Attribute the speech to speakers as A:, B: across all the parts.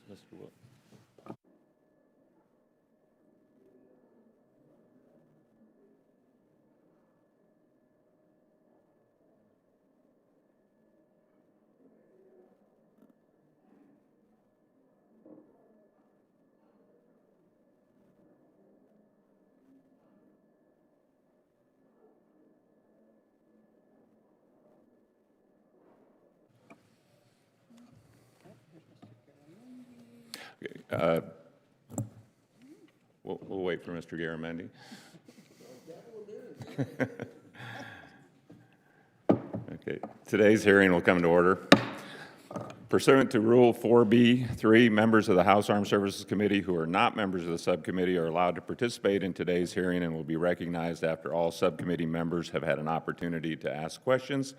A: Mr. Will. We'll wait for Mr. Garamendi. Okay, today's hearing will come to order. Pursuant to Rule 4B3, members of the House Armed Services Committee who are not members of the subcommittee are allowed to participate in today's hearing and will be recognized after all subcommittee members have had an opportunity to ask questions.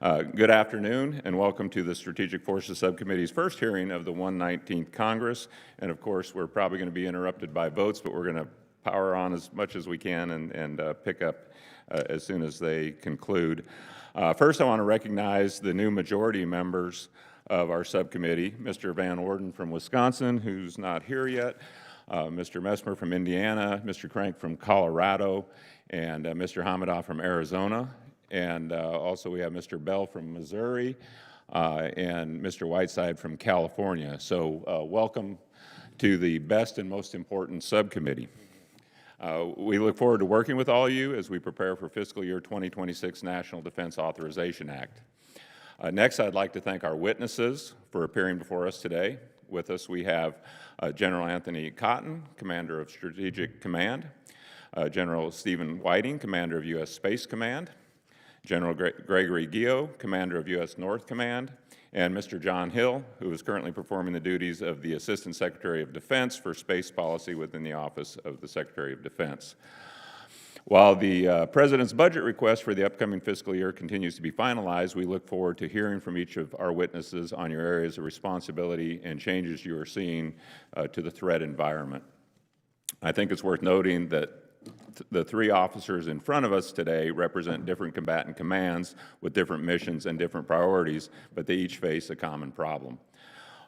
A: Good afternoon and welcome to the Strategic Forces Subcommittee's first hearing of the 119th Congress. And of course, we're probably going to be interrupted by votes, but we're going to power on as much as we can and pick up as soon as they conclude. First, I want to recognize the new majority members of our subcommittee, Mr. Van Orden from Wisconsin, who's not here yet, Mr. Messmer from Indiana, Mr. Crank from Colorado, and Mr. Hamadoff from Arizona. And also we have Mr. Bell from Missouri and Mr. Whiteside from California. So welcome to the best and most important subcommittee. We look forward to working with all of you as we prepare for fiscal year 2026 National Defense Authorization Act. Next, I'd like to thank our witnesses for appearing before us today. With us, we have General Anthony Cotton, Commander of Strategic Command, General Stephen Whiting, Commander of U.S. Space Command, General Gregory Gio, Commander of U.S. North Command, and Mr. John Hill, who is currently performing the duties of the Assistant Secretary of Defense for Space Policy within the Office of the Secretary of Defense. While the President's budget request for the upcoming fiscal year continues to be finalized, we look forward to hearing from each of our witnesses on your areas of responsibility and changes you are seeing to the threat environment. I think it's worth noting that the three officers in front of us today represent different combatant commands with different missions and different priorities, but they each face a common problem.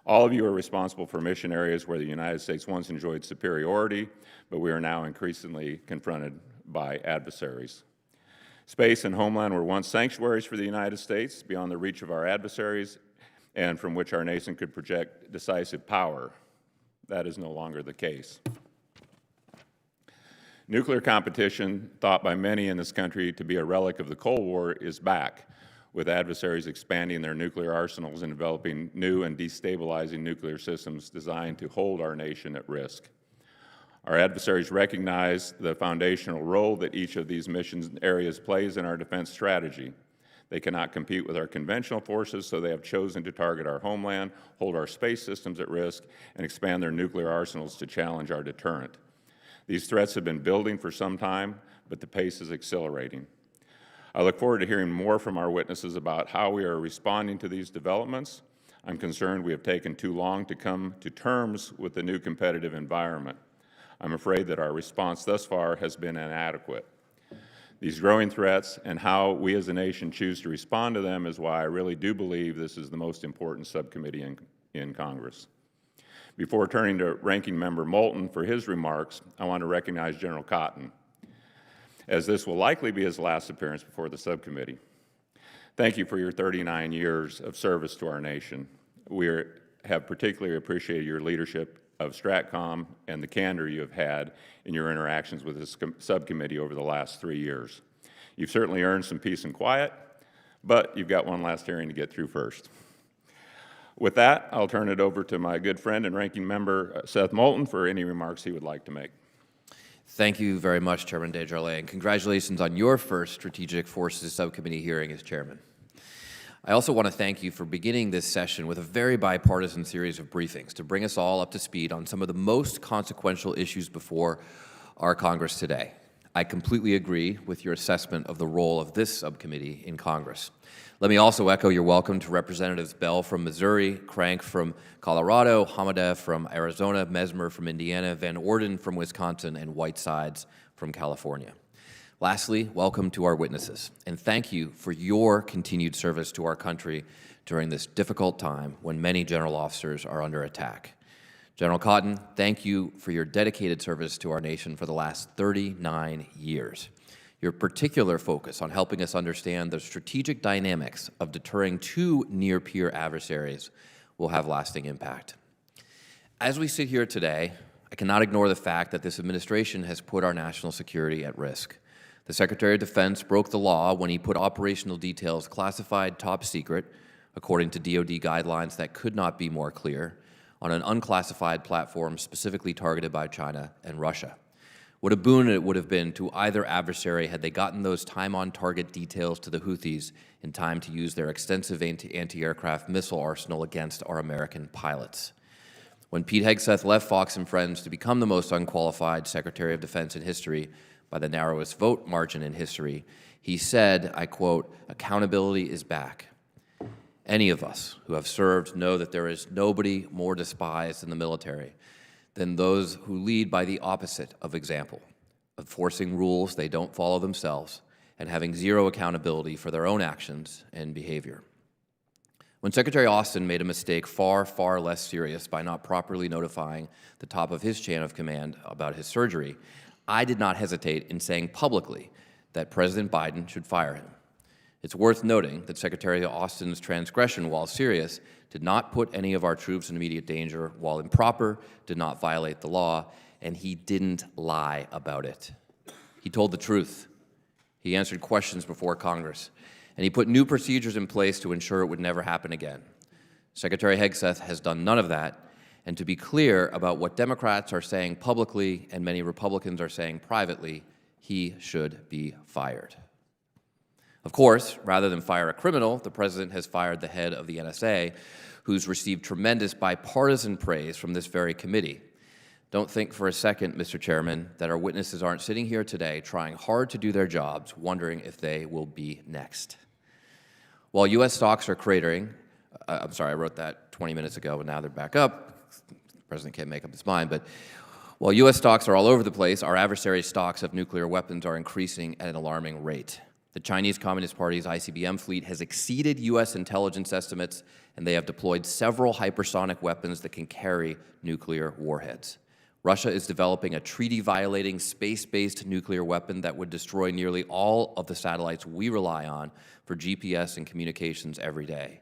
A: All of you are responsible for mission areas where the United States once enjoyed superiority, but we are now increasingly confronted by adversaries. Space and homeland were once sanctuaries for the United States, beyond the reach of our adversaries, and from which our nation could project decisive power. That is no longer the case. Nuclear competition, thought by many in this country to be a relic of the Cold War, is back, with adversaries expanding their nuclear arsenals and developing new and destabilizing nuclear systems designed to hold our nation at risk. Our adversaries recognize the foundational role that each of these mission areas plays in our defense strategy. They cannot compete with our conventional forces, so they have chosen to target our homeland, hold our space systems at risk, and expand their nuclear arsenals to challenge our deterrent. These threats have been building for some time, but the pace is accelerating. I look forward to hearing more from our witnesses about how we are responding to these developments. I'm concerned we have taken too long to come to terms with the new competitive environment. I'm afraid that our response thus far has been inadequate. These growing threats and how we as a nation choose to respond to them is why I really do believe this is the most important subcommittee in Congress. Before turning to Ranking Member Moulton for his remarks, I want to recognize General Cotton, as this will likely be his last appearance before the subcommittee. Thank you for your 39 years of service to our nation. We have particularly appreciated your leadership of STRATCOM and the candor you have had in your interactions with this subcommittee over the last 3 years. You've certainly earned some peace and quiet, but you've got one last hearing to get through first. With that, I'll turn it over to my good friend and ranking member, Seth Moulton, for any remarks he would like to make.
B: Thank you very much, Chairman Desjardins, and congratulations on your first Strategic Forces Subcommittee hearing as chairman. I also want to thank you for beginning this session with a very bipartisan series of briefings to bring us all up to speed on some of the most consequential issues before our Congress today. I completely agree with your assessment of the role of this subcommittee in Congress. Let me also echo your welcome to Representatives Bell from Missouri, Crank from Colorado, Hamadoff from Arizona, Messmer from Indiana, Van Orden from Wisconsin, and Whitesides from California. Lastly, welcome to our witnesses, and thank you for your continued service to our country during this difficult time when many general officers are under attack. General Cotton, thank you for your dedicated service to our nation for the last 39 years. Your particular focus on helping us understand the strategic dynamics of deterring two near-peer adversaries will have lasting impact. As we sit here today, I cannot ignore the fact that this administration has put our national security at risk. The Secretary of Defense broke the law when he put operational details classified top secret, according to DoD guidelines that could not be more clear, on an unclassified platform specifically targeted by China and Russia. What a boon it would have been to either adversary had they gotten those time-on-target details to the Houthis in time to use their extensive anti-aircraft missile arsenal against our American pilots. When Pete Hegseth left Fox and Friends to become the most unqualified Secretary of Defense in history by the narrowest vote margin in history, he said, I quote, "Accountability is back. Any of us who have served know that there is nobody more despised in the military than those who lead by the opposite of example, of forcing rules they don't follow themselves and having zero accountability for their own actions and behavior." When Secretary Austin made a mistake far, far less serious by not properly notifying the top of his chain of command about his surgery, I did not hesitate in saying publicly that President Biden should fire him. It's worth noting that Secretary Austin's transgression, while serious, did not put any of our troops in immediate danger, while improper, did not violate the law, and he didn't lie about it. He told the truth. He answered questions before Congress, and he put new procedures in place to ensure it would never happen again. Secretary Hegseth has done none of that, and to be clear about what Democrats are saying publicly and many Republicans are saying privately, he should be fired. Of course, rather than fire a criminal, the president has fired the head of the NSA, who's received tremendous bipartisan praise from this very committee. Don't think for a second, Mr. Chairman, that our witnesses aren't sitting here today trying hard to do their jobs, wondering if they will be next. While U.S. stocks are cratering, I'm sorry, I wrote that 20 minutes ago, and now they're back up. The president can't make up his mind, but while U.S. stocks are all over the place, our adversaries' stocks of nuclear weapons are increasing at an alarming rate. The Chinese Communist Party's ICBM fleet has exceeded U.S. intelligence estimates, and they have deployed several hypersonic weapons that can carry nuclear warheads. Russia is developing a treaty-violating, space-based nuclear weapon that would destroy nearly all of the satellites we rely on for GPS and communications every day.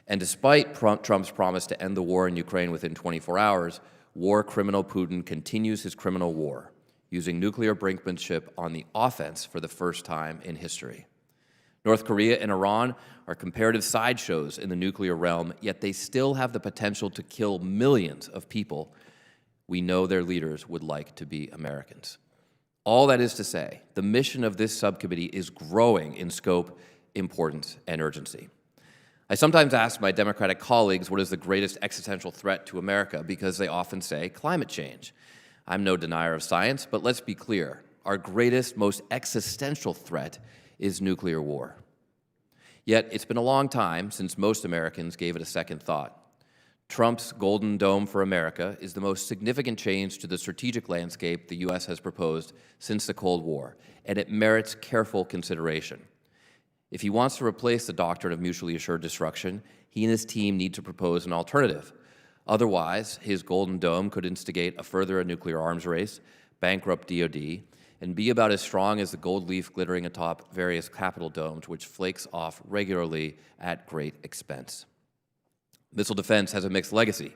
B: And despite Trump's promise to end the war in Ukraine within 24 hours, war criminal Putin continues his criminal war, using nuclear brinkmanship on the offense for the first time in history. North Korea and Iran are comparative sideshows in the nuclear realm, yet they still have the potential to kill millions of people. We know their leaders would like to be Americans. All that is to say, the mission of this subcommittee is growing in scope, importance, and urgency. I sometimes ask my Democratic colleagues what is the greatest existential threat to America, because they often say climate change. I'm no denier of science, but let's be clear. Our greatest, most existential threat is nuclear war. Yet it's been a long time since most Americans gave it a second thought. Trump's Golden Dome for America is the most significant change to the strategic landscape the U.S. has proposed since the Cold War, and it merits careful consideration. If he wants to replace the doctrine of mutually assured destruction, he and his team need to propose an alternative. Otherwise, his Golden Dome could instigate a further nuclear arms race, bankrupt DoD, and be about as strong as the gold leaf glittering atop various Capitol domes, which flakes off regularly at great expense. Missile defense has a mixed legacy.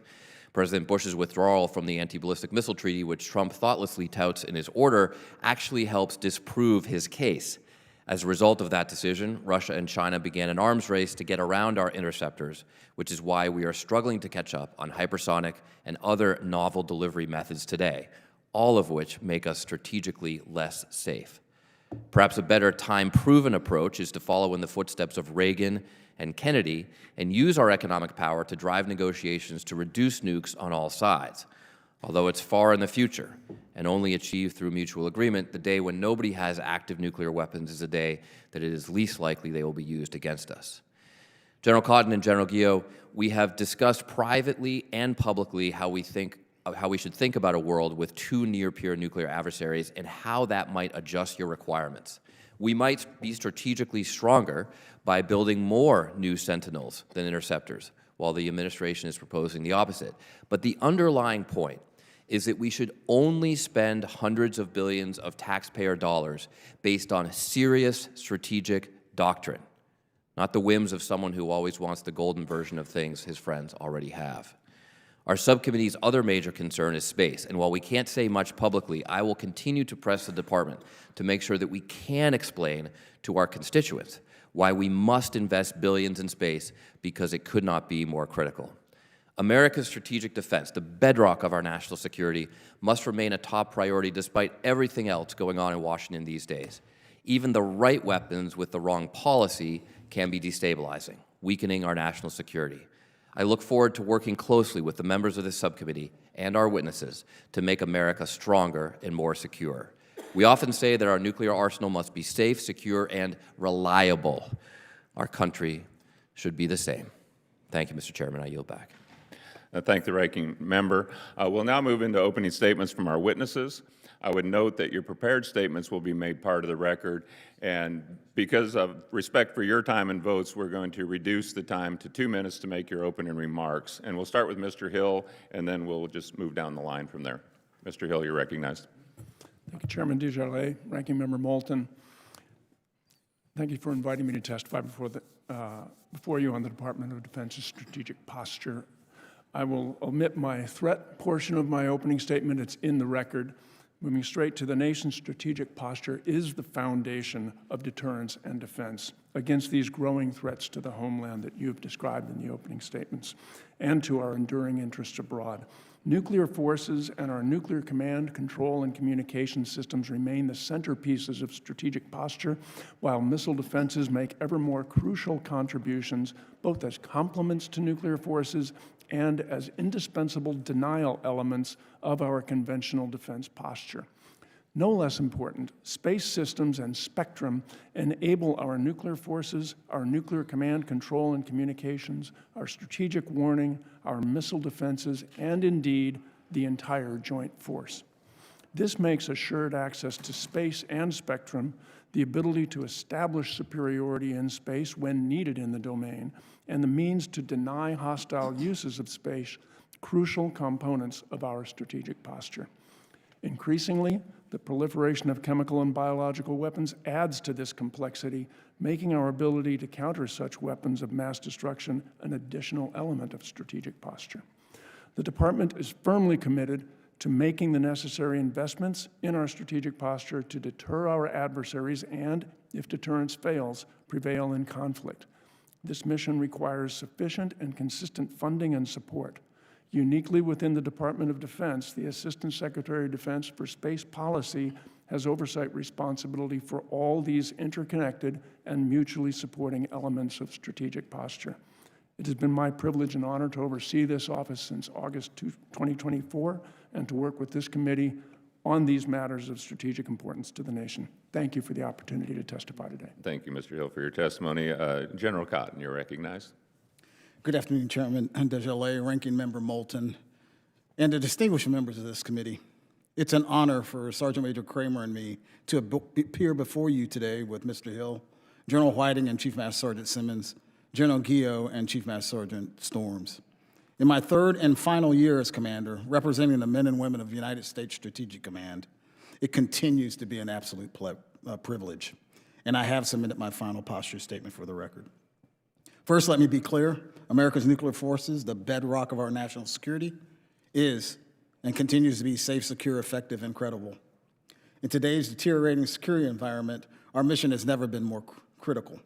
B: President Bush's withdrawal from the anti-ballistic missile treaty, which Trump thoughtlessly touts in his order, actually helps disprove his case. As a result of that decision, Russia and China began an arms race to get around our interceptors, which is why we are struggling to catch up on hypersonic and other novel delivery methods today, all of which make us strategically less safe. Perhaps a better time-proven approach is to follow in the footsteps of Reagan and Kennedy and use our economic power to drive negotiations to reduce nukes on all sides. Although it's far in the future and only achieved through mutual agreement, the day when nobody has active nuclear weapons is a day that it is least likely they will be used against us. General Cotton and General Guillot, we have discussed privately and publicly how we should think about a world with two near-peer nuclear adversaries and how that might adjust your requirements. We might be strategically stronger by building more new Sentinels than interceptors, while the administration is proposing the opposite. But the underlying point is that we should only spend hundreds of billions of taxpayer dollars based on serious strategic doctrine, not the whims of someone who always wants the golden version of things his friends already have. Our subcommittee's other major concern is space, and while we can't say much publicly, I will continue to press the department to make sure that we can explain to our constituents why we must invest billions in space, because it could not be more critical. America's strategic defense, the bedrock of our national security, must remain a top priority despite everything else going on in Washington these days. Even the right weapons with the wrong policy can be destabilizing, weakening our national security. I look forward to working closely with the members of this subcommittee and our witnesses to make America stronger and more secure. We often say that our nuclear arsenal must be safe, secure, and reliable. Our country should be the same. Thank you, Mr. Chairman. I yield back.
A: I thank the ranking member. We'll now move into opening statements from our witnesses. I would note that your prepared statements will be made part of the record, and because of respect for your time and votes, we're going to reduce the time to 2 minutes to make your opening remarks. And we'll start with Mr. Hill, and then we'll just move down the line from there. Mr. Hill, you're recognized.
C: Thank you, Chairman Desjardins, Ranking Member Moulton. Thank you for inviting me to testify before you on the Department of Defense's strategic posture. I will omit my threat portion of my opening statement. It's in the record. Moving straight to the nation's strategic posture is the foundation of deterrence and defense against these growing threats to the homeland that you have described in the opening statements and to our enduring interests abroad. Nuclear forces and our nuclear command, control, and communication systems remain the centerpieces of strategic posture, while missile defenses make ever more crucial contributions, both as complements to nuclear forces and as indispensable denial elements of our conventional defense posture. No less important, space systems and spectrum enable our nuclear forces, our nuclear command, control, and communications, our strategic warning, our missile defenses, and indeed, the entire joint force. This makes assured access to space and spectrum, the ability to establish superiority in space when needed in the domain, and the means to deny hostile uses of space, crucial components of our strategic posture. Increasingly, the proliferation of chemical and biological weapons adds to this complexity, making our ability to counter such weapons of mass destruction an additional element of strategic posture. The Department is firmly committed to making the necessary investments in our strategic posture to deter our adversaries and, if deterrence fails, prevail in conflict. This mission requires sufficient and consistent funding and support. Uniquely within the Department of Defense, the Assistant Secretary of Defense for Space Policy has oversight responsibility for all these interconnected and mutually supporting elements of strategic posture. It has been my privilege and honor to oversee this office since August 2024 and to work with this committee on these matters of strategic importance to the nation. Thank you for the opportunity to testify today.
A: Thank you, Mr. Hill, for your testimony. General Cotton, you're recognized.
D: Good afternoon, Chairman Desjardins, Ranking Member Moulton, and the distinguished members of this committee. It's an honor for Sergeant Major Kramer and me to appear before you today with Mr. Hill, General Whiting and Chief Master Sergeant Simmons, General Guillot and Chief Master Sergeant Storms. In my third and final year as commander, representing the men and women of the United States Strategic Command, it continues to be an absolute privilege, and I have submitted my final posture statement for the record. First, let me be clear. America's nuclear forces, the bedrock of our national security, is and continues to be safe, secure, effective, and credible. In today's deteriorating security environment, our mission has never been more critical.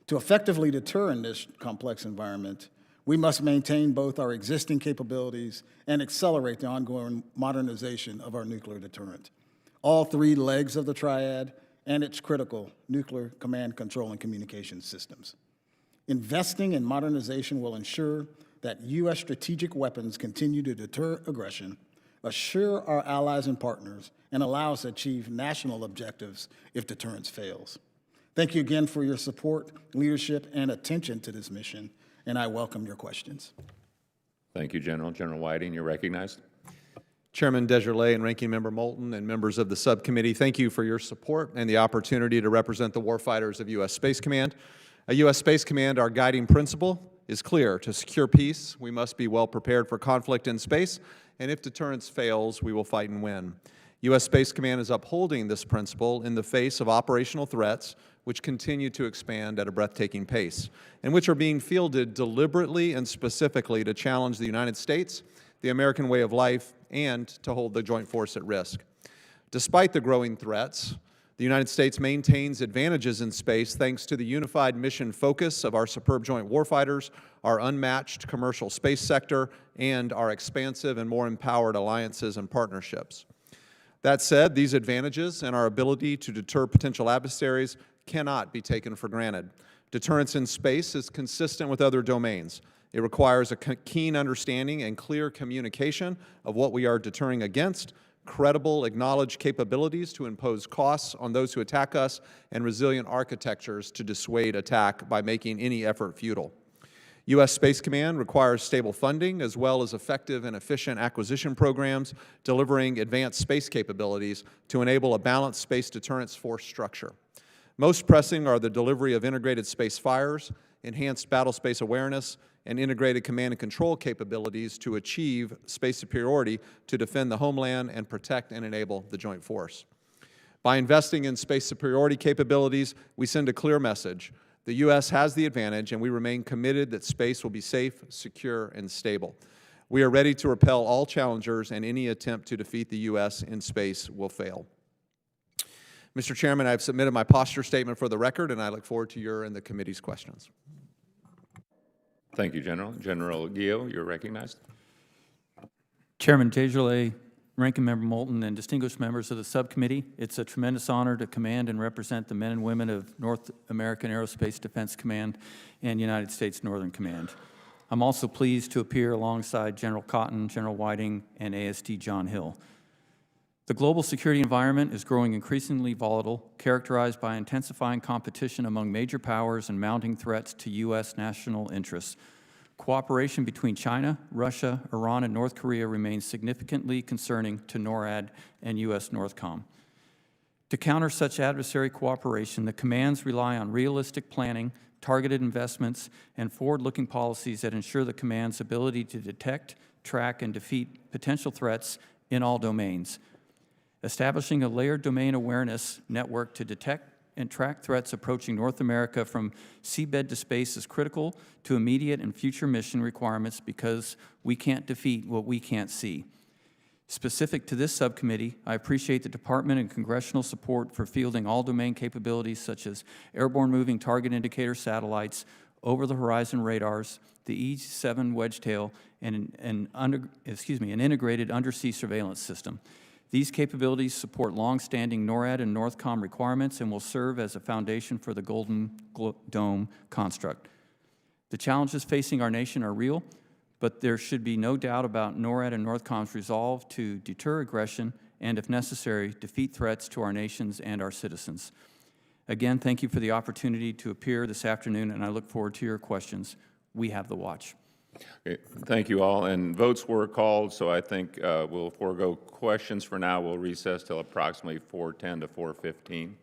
D: To effectively deter in this complex environment, we must maintain both our existing capabilities and accelerate the ongoing modernization of our nuclear deterrent. All three legs of the triad and its critical nuclear command, control, and communication systems. Investing in modernization will ensure that U.S. strategic weapons continue to deter aggression, assure our allies and partners, and allow us to achieve national objectives if deterrence fails. Thank you again for your support, leadership, and attention to this mission, and I welcome your questions.
A: Thank you, General. General Whiting, you're recognized.
E: Chairman Desjardins and Ranking Member Moulton and members of the subcommittee, thank you for your support and the opportunity to represent the warfighters of U.S. Space Command. U.S. Space Command, our guiding principle is clear. To secure peace, we must be well prepared for conflict in space, and if deterrence fails, we will fight and win. U.S. Space Command is upholding this principle in the face of operational threats which continue to expand at a breathtaking pace, and which are being fielded deliberately and specifically to challenge the United States, the American way of life, and to hold the joint force at risk. Despite the growing threats, the United States maintains advantages in space thanks to the unified mission focus of our superb joint warfighters, our unmatched commercial space sector, and our expansive and more empowered alliances and partnerships. That said, these advantages and our ability to deter potential adversaries cannot be taken for granted. Deterrence in space is consistent with other domains. It requires a keen understanding and clear communication of what we are deterring against, credible, acknowledged capabilities to impose costs on those who attack us, and resilient architectures to dissuade attack by making any effort futile. U.S. Space Command requires stable funding as well as effective and efficient acquisition programs delivering advanced space capabilities to enable a balanced space deterrence force structure. Most pressing are the delivery of integrated space fires, enhanced battle space awareness, and integrated command and control capabilities to achieve space superiority to defend the homeland and protect and enable the joint force. By investing in space superiority capabilities, we send a clear message. The U.S. has the advantage, and we remain committed that space will be safe, secure, and stable. We are ready to repel all challengers, and any attempt to defeat the U.S. in space will fail. Mr. Chairman, I have submitted my posture statement for the record, and I look forward to your and the committee's questions.
A: Thank you, General. General Gio, you're recognized.
F: Chairman Desjarlais, Ranking Member Moulton, and distinguished members of the subcommittee, it's a tremendous honor to command and represent the men and women of North American Aerospace Defense Command and United States Northern Command. I'm also pleased to appear alongside General Cotton, General Whiting, and ASD John Hill. The global security environment is growing increasingly volatile, characterized by intensifying competition among major powers and mounting threats to U.S. national interests. Cooperation between China, Russia, Iran, and North Korea remains significantly concerning to NORAD and U.S. NORTHCOM. To counter such adversary cooperation, the commands rely on realistic planning, targeted investments, and forward-looking policies that ensure the command's ability to detect, track, and defeat potential threats in all domains. Establishing a layered domain awareness network to detect and track threats approaching North America from seabed to space is critical to immediate and future mission requirements because we can't defeat what we can't see. Specific to this subcommittee, I appreciate the Department and Congressional support for fielding all domain capabilities such as airborne moving target indicator satellites, over-the-horizon radars, the E-7 Wedgetail, and an integrated undersea surveillance system. These capabilities support long-standing NORAD and NORTHCOM requirements and will serve as a foundation for the Golden Dome construct. The challenges facing our nation are real, but there should be no doubt about NORAD and NORTHCOM's resolve to deter aggression and, if necessary, defeat threats to our nations and our citizens. Again, thank you for the opportunity to appear this afternoon, and I look forward to your questions. We have the watch.
A: Okay, thank you all. And votes were called, so I think we'll forego questions for now. We'll recess till approximately 4:10 to 4:15.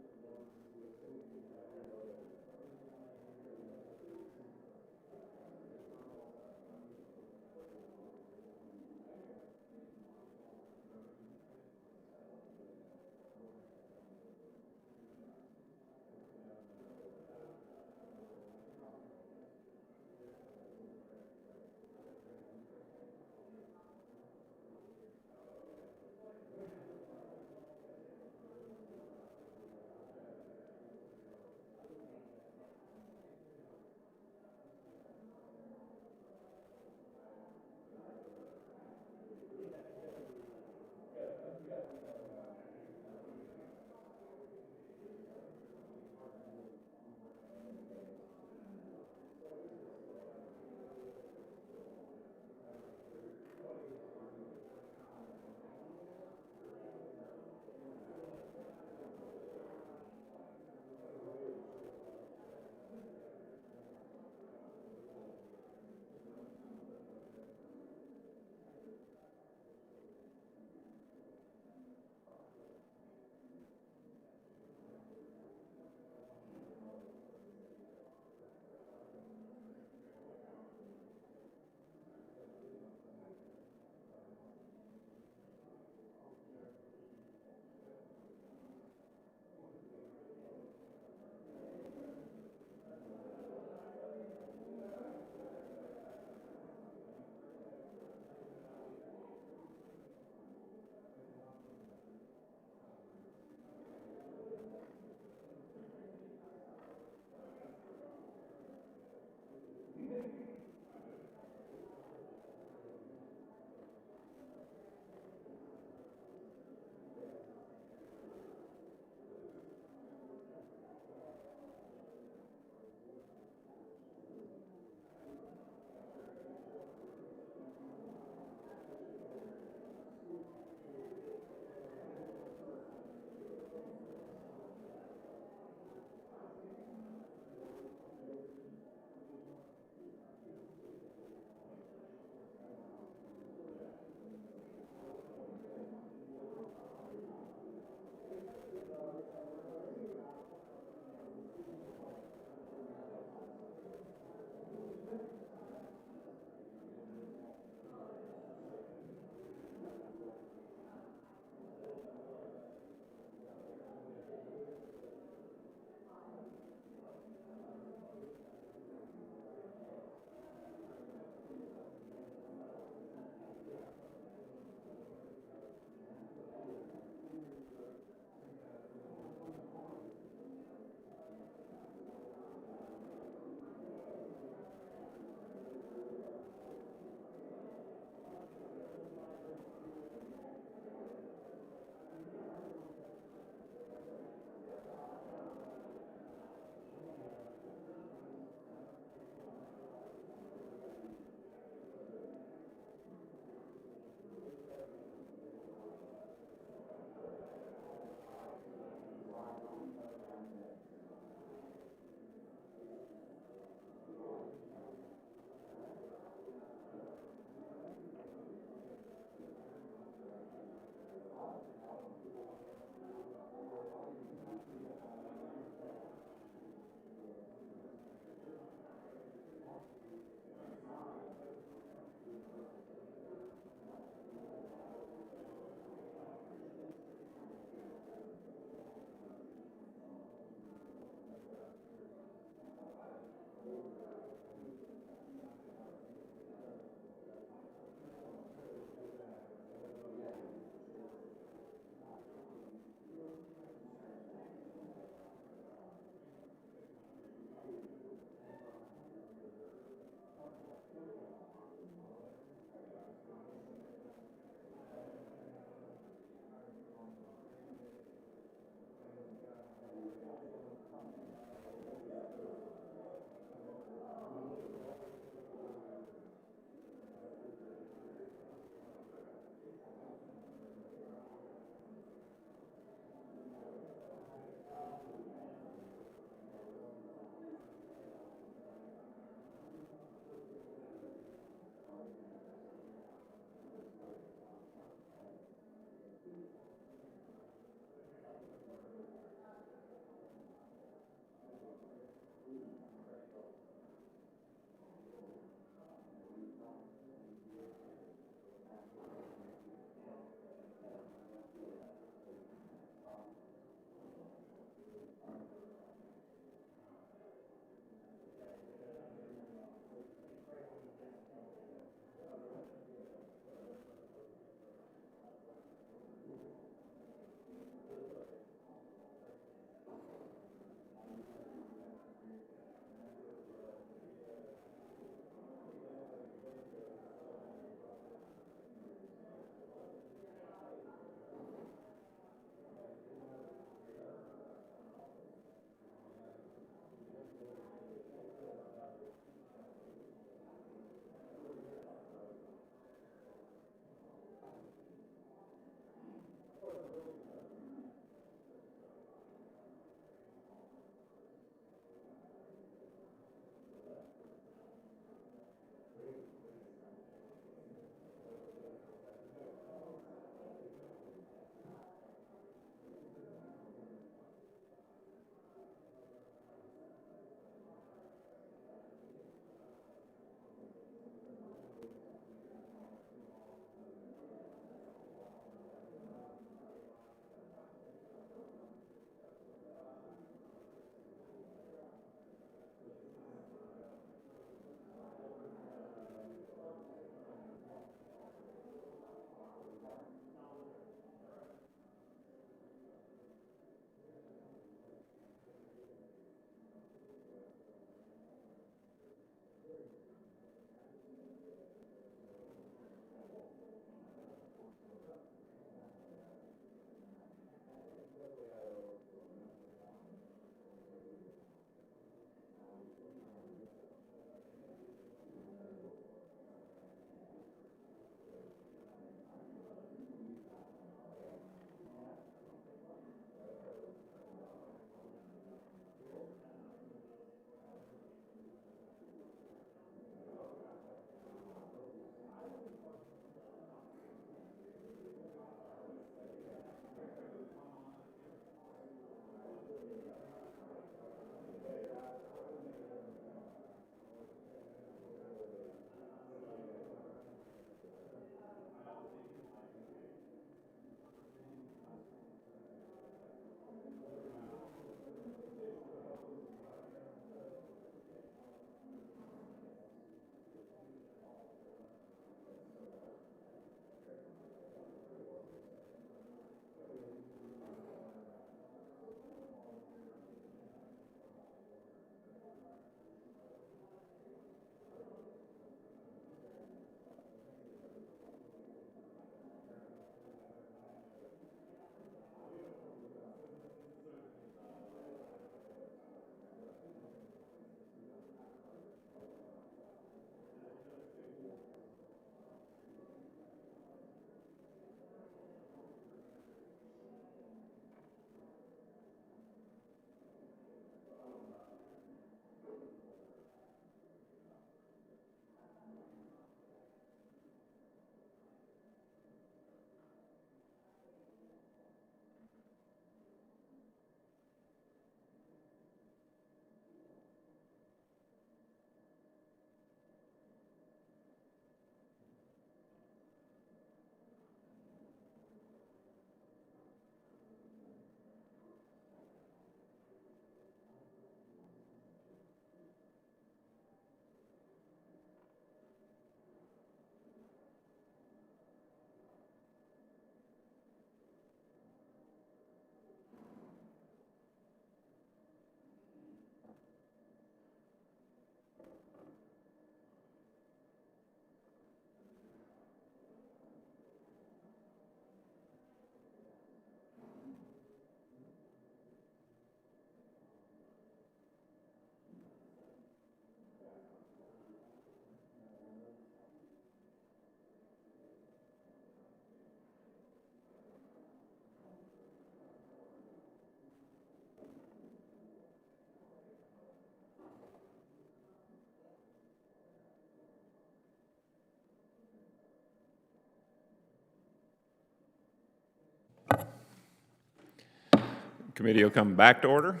A: Committee will come back to order.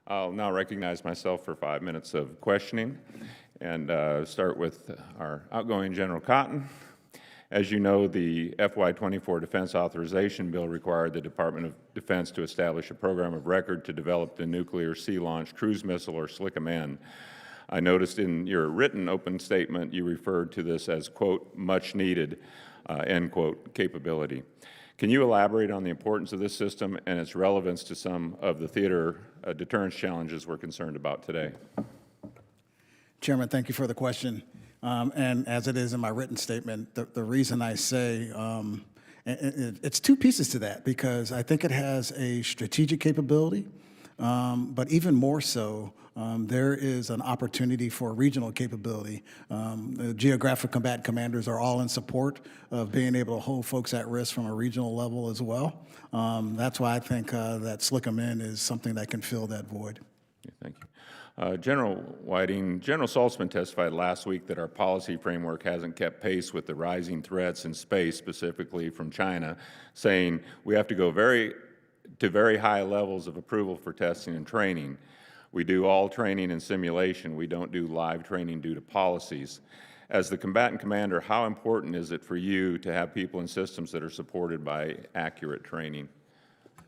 A: I'll now recognize myself for 5 minutes of questioning and start with our outgoing General Cotton. As you know, the FY24 Defense Authorization Bill required the Department of Defense to establish a program of record to develop the nuclear sea-launched cruise missile, or SLCM-N. I noticed in your written open statement you referred to this as, quote, much needed, end quote, capability. Can you elaborate on the importance of this system and its relevance to some of the theater deterrence challenges we're concerned about today?
D: Chairman, thank you for the question. And as it is in my written statement, the reason I say it's two pieces to that, because I think it has a strategic capability, but even more so, there is an opportunity for regional capability. The geographic combatant commanders are all in support of being able to hold folks at risk from a regional level as well. That's why I think that SLCM-N is something that can fill that void.
A: Okay, thank you. General Whiting, General Saltzman testified last week that our policy framework hasn't kept pace with the rising threats in space, specifically from China, saying we have to go to very high levels of approval for testing and training. We do all training and simulation. We don't do live training due to policies. As the combatant commander, how important is it for you to have people and systems that are supported by accurate training?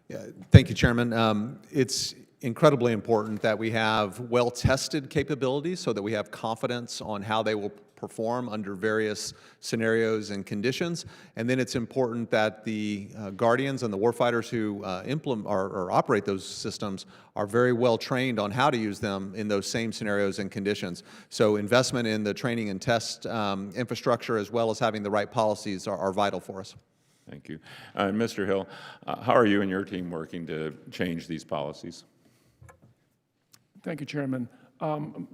E: Yeah, thank you, Chairman. It's incredibly important that we have well-tested capabilities so that we have confidence on how they will perform under various scenarios and conditions. And then it's important that the guardians and the warfighters who implement or operate those systems are very well trained on how to use them in those same scenarios and conditions. So investment in the training and test infrastructure, as well as having the right policies, are vital for us.
A: Thank you. Mr. Hill, how are you and your team working to change these policies?
C: Thank you, Chairman.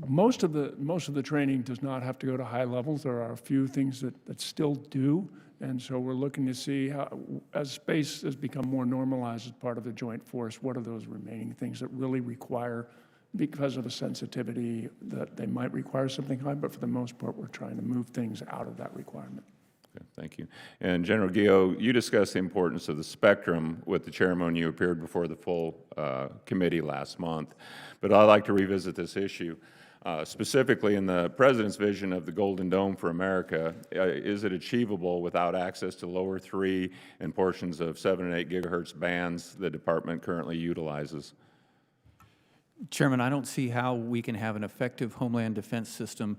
C: Most of the training does not have to go to high levels. There are a few things that still do, and so we're looking to see how, as space has become more normalized as part of the joint force, what are those remaining things that really require, because of the sensitivity, that they might require something high, but for the most part, we're trying to move things out of that requirement.
A: Okay, thank you. And General Guillot, you discussed the importance of the spectrum with the chairman when you appeared before the full committee last month, but I'd like to revisit this issue. Specifically, in the President's vision of the Golden Dome for America, is it achievable without access to lower 3 and portions of 7 and 8 gigahertz bands the Department currently utilizes?
F: Chairman, I don't see how we can have an effective homeland defense system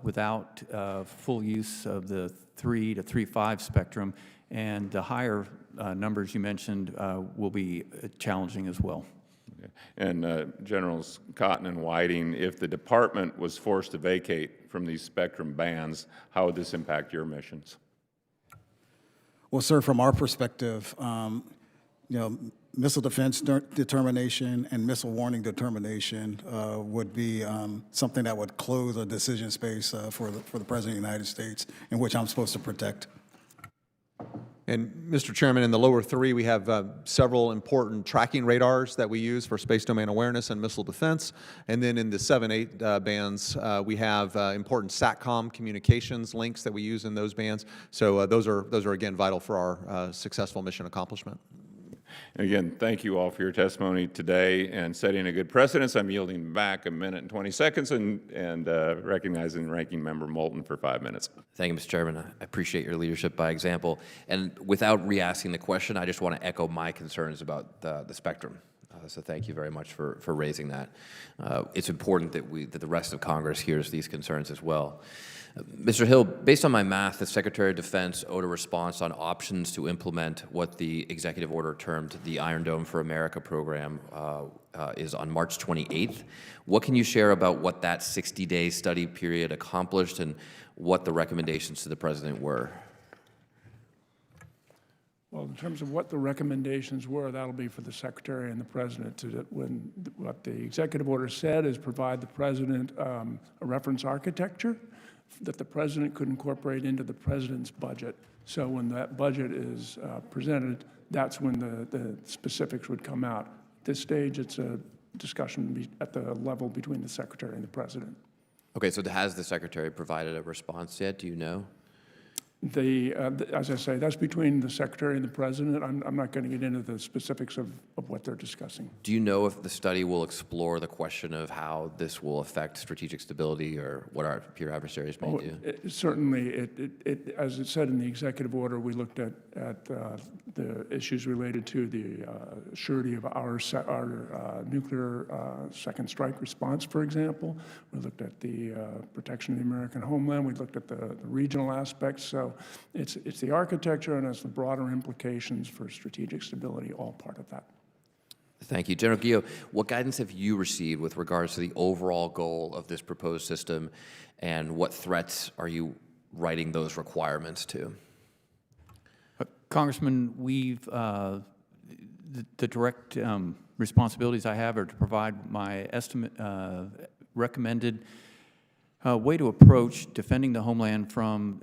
F: without full use of the 3 to 3.5 spectrum, and the higher numbers you mentioned will be challenging as well.
A: Okay. And Generals Cotton and Whiting, if the Department was forced to vacate from these spectrum bands, how would this impact your missions?
D: Well, sir, from our perspective, missile defense determination and missile warning determination would be something that would close a decision space for the President of the United States, in which I'm supposed to protect.
E: And Mr. Chairman, in the lower 3, we have several important tracking radars that we use for space domain awareness and missile defense. And then in the 7-8 bands, we have important SATCOM communications links that we use in those bands. So those are again vital for our successful mission accomplishment.
A: And again, thank you all for your testimony today and setting a good precedence. I'm yielding back 1 minute and 20 seconds and recognizing Ranking Member Moulton for 5 minutes.
B: Thank you, Mr. Chairman. I appreciate your leadership by example. And without re-asking the question, I just want to echo my concerns about the spectrum. So thank you very much for raising that. It's important that the rest of Congress hears these concerns as well. Mr. Hill, based on my math, the Secretary of Defense owed a response on options to implement what the executive order termed the Iron Dome for America program is on March 28th. What can you share about what that 60-day study period accomplished and what the recommendations to the President were?
C: Well, in terms of what the recommendations were, that'll be for the Secretary and the President to, what the executive order said is provide the President a reference architecture that the President could incorporate into the President's budget. So when that budget is presented, that's when the specifics would come out. At this stage, it's a discussion at the level between the Secretary and the President.
B: Okay, so has the Secretary provided a response yet? Do you know?
C: As I say, that's between the Secretary and the President. I'm not going to get into the specifics of what they're discussing.
B: Do you know if the study will explore the question of how this will affect strategic stability or what our peer adversaries may do?
C: Certainly, as it said in the executive order, we looked at the issues related to the surety of our nuclear second strike response, for example. We looked at the protection of the American homeland. We looked at the regional aspects. So it's the architecture and it's the broader implications for strategic stability, all part of that.
B: Thank you. General Guillot, what guidance have you received with regards to the overall goal of this proposed system, and what threats are you writing those requirements to?
F: Congressman, the direct responsibilities I have are to provide my recommended way to approach defending the homeland from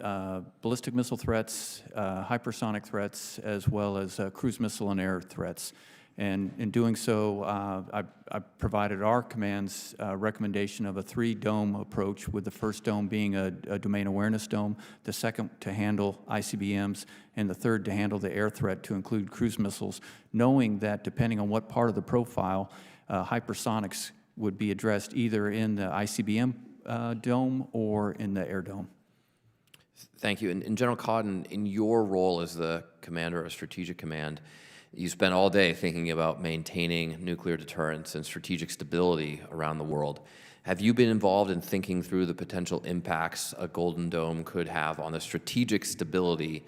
F: ballistic missile threats, hypersonic threats, as well as cruise missile and air threats. And in doing so, I provided our command's recommendation of a 3-dome approach, with the first dome being a domain awareness dome, the second to handle ICBMs, and the third to handle the air threat, to include cruise missiles, knowing that depending on what part of the profile, hypersonics would be addressed either in the ICBM dome or in the air dome.
B: Thank you. And General Cotton, in your role as the commander of Strategic Command, you spent all day thinking about maintaining nuclear deterrence and strategic stability around the world. Have you been involved in thinking through the potential impacts a Golden Dome could have on the strategic stability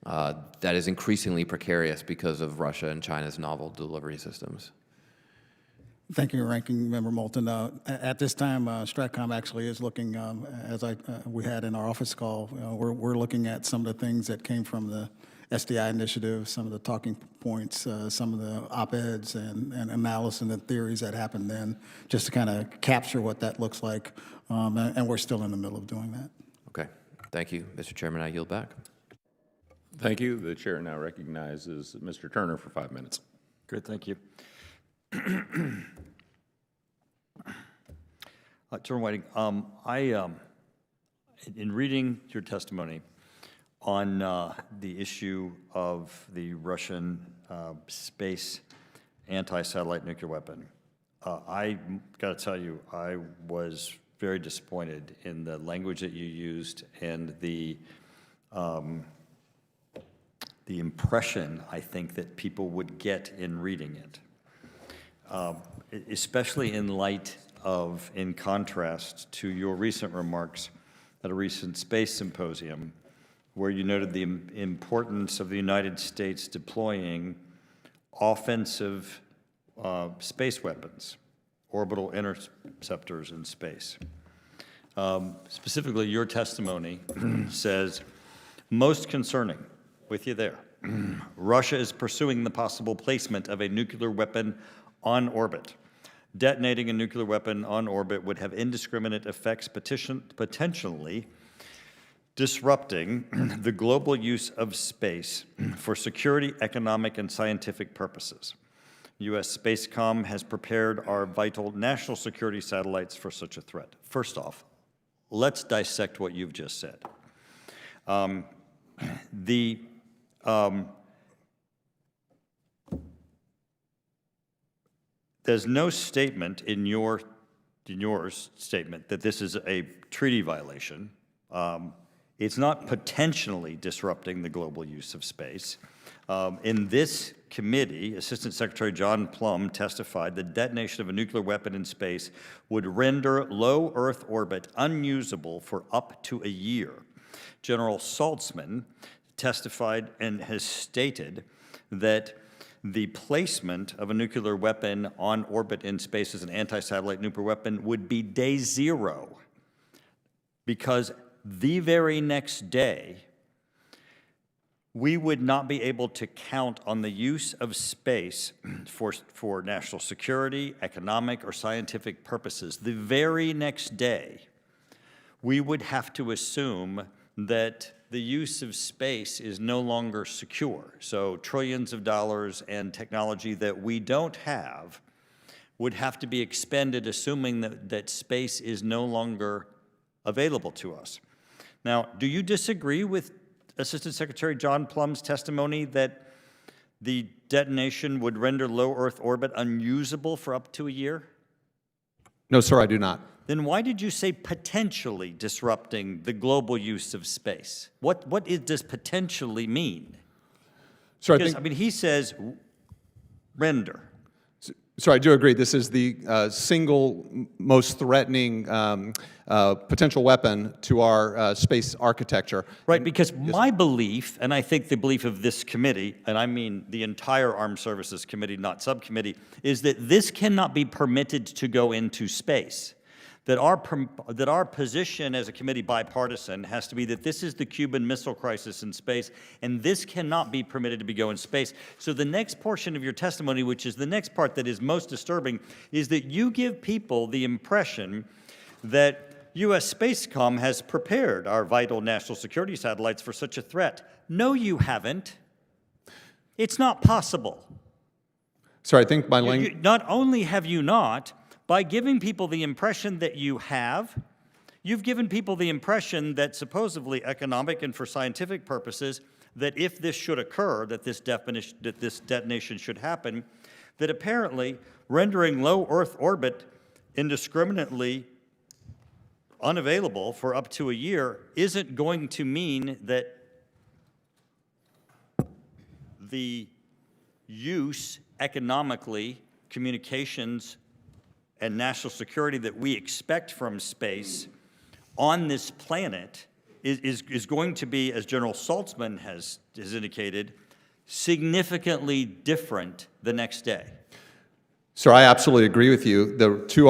B: that is increasingly precarious because of Russia and China's novel delivery systems?
D: Thank you, Ranking Member Moulton. At this time, STRATCOM actually is looking, as we had in our office call, we're looking at some of the things that came from the SDI initiative, some of the talking points, some of the op-eds and analysis and theories that happened then, just to kind of capture what that looks like, and we're still in the middle of doing that.
B: Okay. Thank you. Mr. Chairman, I yield back.
A: Thank you. The chair now recognizes Mr. Turner for 5 minutes.
G: Good, thank you. Chairman Whiting, in reading your testimony on the issue of the Russian space anti-satellite nuclear weapon, I got to tell you, I was very disappointed in the language that you used and the impression I think that people would get in reading it. Especially in light of, in contrast to your recent remarks at a recent space symposium, where you noted the importance of the United States deploying offensive space weapons, orbital interceptors in space. Specifically, your testimony says, most concerning, with you there, Russia is pursuing the possible placement of a nuclear weapon on orbit. Detonating a nuclear weapon on orbit would have indiscriminate effects, potentially disrupting the global use of space for security, economic, and scientific purposes. U.S. Spacecom has prepared our vital national security satellites for such a threat. First off, let's dissect what you've just said. There's no statement in your statement that this is a treaty violation. It's not potentially disrupting the global use of space. In this committee, Assistant Secretary John Plum testified that detonation of a nuclear weapon in space would render low Earth orbit unusable for up to a year. General Saltzman testified and has stated that the placement of a nuclear weapon on orbit in space as an anti-satellite nuclear weapon would be day zero, because the very next day, we would not be able to count on the use of space for national security, economic, or scientific purposes. The very next day, we would have to assume that the use of space is no longer secure. So trillions of dollars and technology that we don't have would have to be expended assuming that space is no longer available to us. Now, do you disagree with Assistant Secretary John Plum's testimony that the detonation would render low Earth orbit unusable for up to a year?
E: No, sir, I do not.
G: Then why did you say potentially disrupting the global use of space? Does potentially mean?
E: Sir,
G: Because, I mean, he says render.
E: So I do agree. This is the single most threatening potential weapon to our space architecture.
G: Right, because my belief, and I think the belief of this committee, and I mean the entire Armed Services Committee, not subcommittee, is that this cannot be permitted to go into space. That our position as a committee bipartisan has to be that this is the Cuban Missile Crisis in space, and this cannot be permitted to go in space. So the next portion of your testimony, which is the next part that is most disturbing, is that you give people the impression that U.S. Spacecom has prepared our vital national security satellites for such a threat. No, you haven't. It's not possible.
E: Sir, I think my language...
G: Not only have you not, by giving people the impression that you have, you've given people the impression that supposedly economic and for scientific purposes, that if this should occur, that this detonation should happen, that apparently rendering low Earth orbit indiscriminately unavailable for up to a year isn't going to mean that the use economically, communications, and national security that we expect from space on this planet is going to be, as General Saltzman has indicated, significantly different the next day.
E: Sir, I absolutely agree with you. The two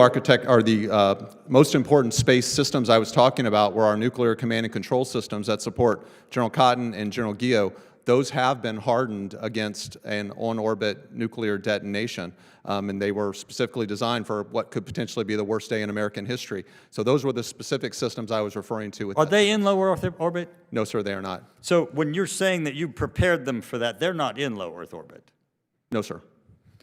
E: most important space systems I was talking about were our nuclear command and control systems that support General Cotton and General Gio. Those have been hardened against an on-orbit nuclear detonation, and they were specifically designed for what could potentially be the worst day in American history. So those were the specific systems I was referring to.
G: Are they in low Earth orbit?
E: No, sir, they are not.
G: So when you're saying that you prepared them for that, they're not in low Earth orbit?
E: No, sir.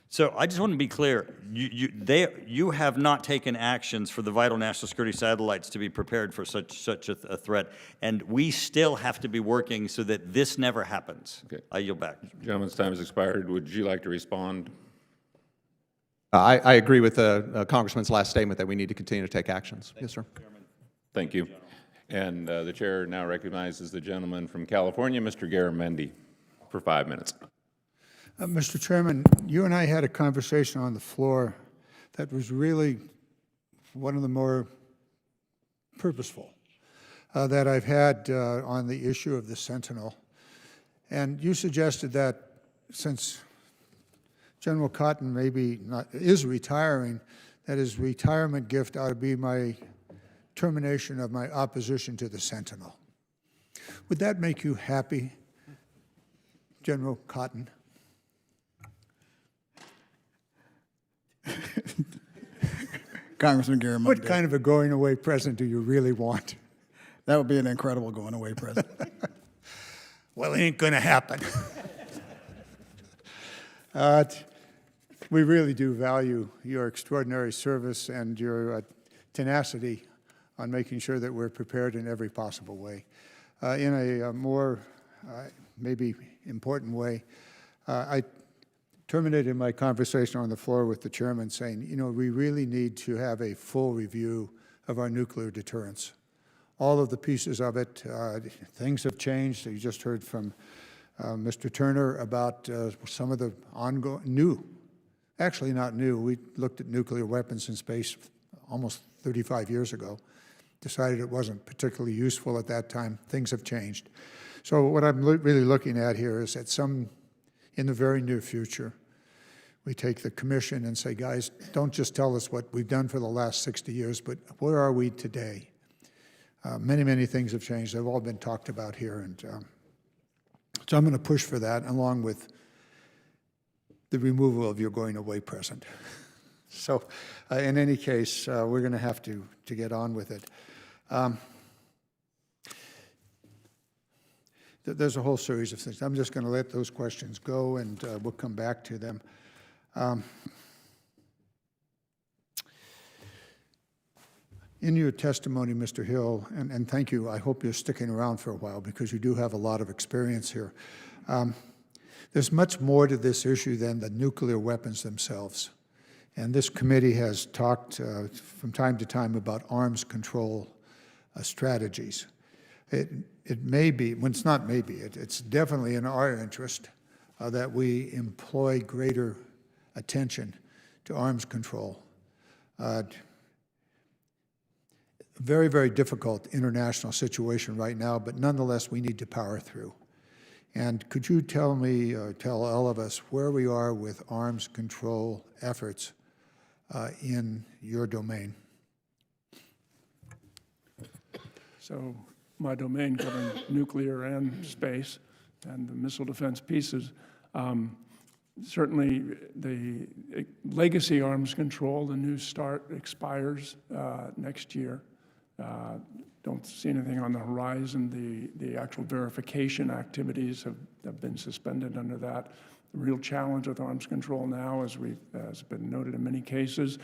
G: So I just want to be clear, you have not taken actions for the vital national security satellites to be prepared for such a threat, and we still have to be working so that this never happens.
A: Okay.
G: I yield back.
A: Gentleman's time has expired. Would you like to respond?
E: I agree with the Congressman's last statement that we need to continue to take actions. Yes, sir.
A: Thank you. And the chair now recognizes the gentleman from California, Mr. Garamendi, for 5 minutes.
H: Mr. Chairman, you and I had a conversation on the floor that was really one of the more purposeful that I've had on the issue of the Sentinel. And you suggested that since General Cotton is retiring, that his retirement gift ought to be my termination of my opposition to the Sentinel. Would that make you happy, General Cotton?
D: Congressman Garamendi.
H: What kind of a going-away present do you really want?
D: That would be an incredible going-away present.
H: Well, it ain't going to happen. We really do value your extraordinary service and your tenacity on making sure that we're prepared in every possible way. In a more maybe important way, I terminated my conversation on the floor with the chairman saying, you know, we really need to have a full review of our nuclear deterrence. All of the pieces of it, things have changed. You just heard from Mr. Turner about some of the ongoing, actually not new. We looked at nuclear weapons in space almost 35 years ago, decided it wasn't particularly useful at that time. Things have changed. So what I'm really looking at here is that in the very near future, we take the commission and say, guys, don't just tell us what we've done for the last 60 years, but where are we today? Many, many things have changed. They've all been talked about here. And so I'm going to push for that, along with the removal of your going-away present. So in any case, we're going to have to get on with it. There's a whole series of things. I'm just going to let those questions go, and we'll come back to them. In your testimony, Mr. Hill, and thank you, I hope you're sticking around for a while because you do have a lot of experience here. There's much more to this issue than the nuclear weapons themselves. And this committee has talked from time to time about arms control strategies. It may be, when it's not maybe, it's definitely in our interest that we employ greater attention to arms control. Very, very difficult international situation right now, but nonetheless, we need to power through. And could you tell me, or tell all of us, where we are with arms control efforts in your domain?
C: So my domain covering nuclear and space and the missile defense pieces. Certainly the legacy arms control, the new START expires next year. Don't see anything on the horizon. The actual verification activities have been suspended under that. The real challenge with arms control now, as been noted in many cases,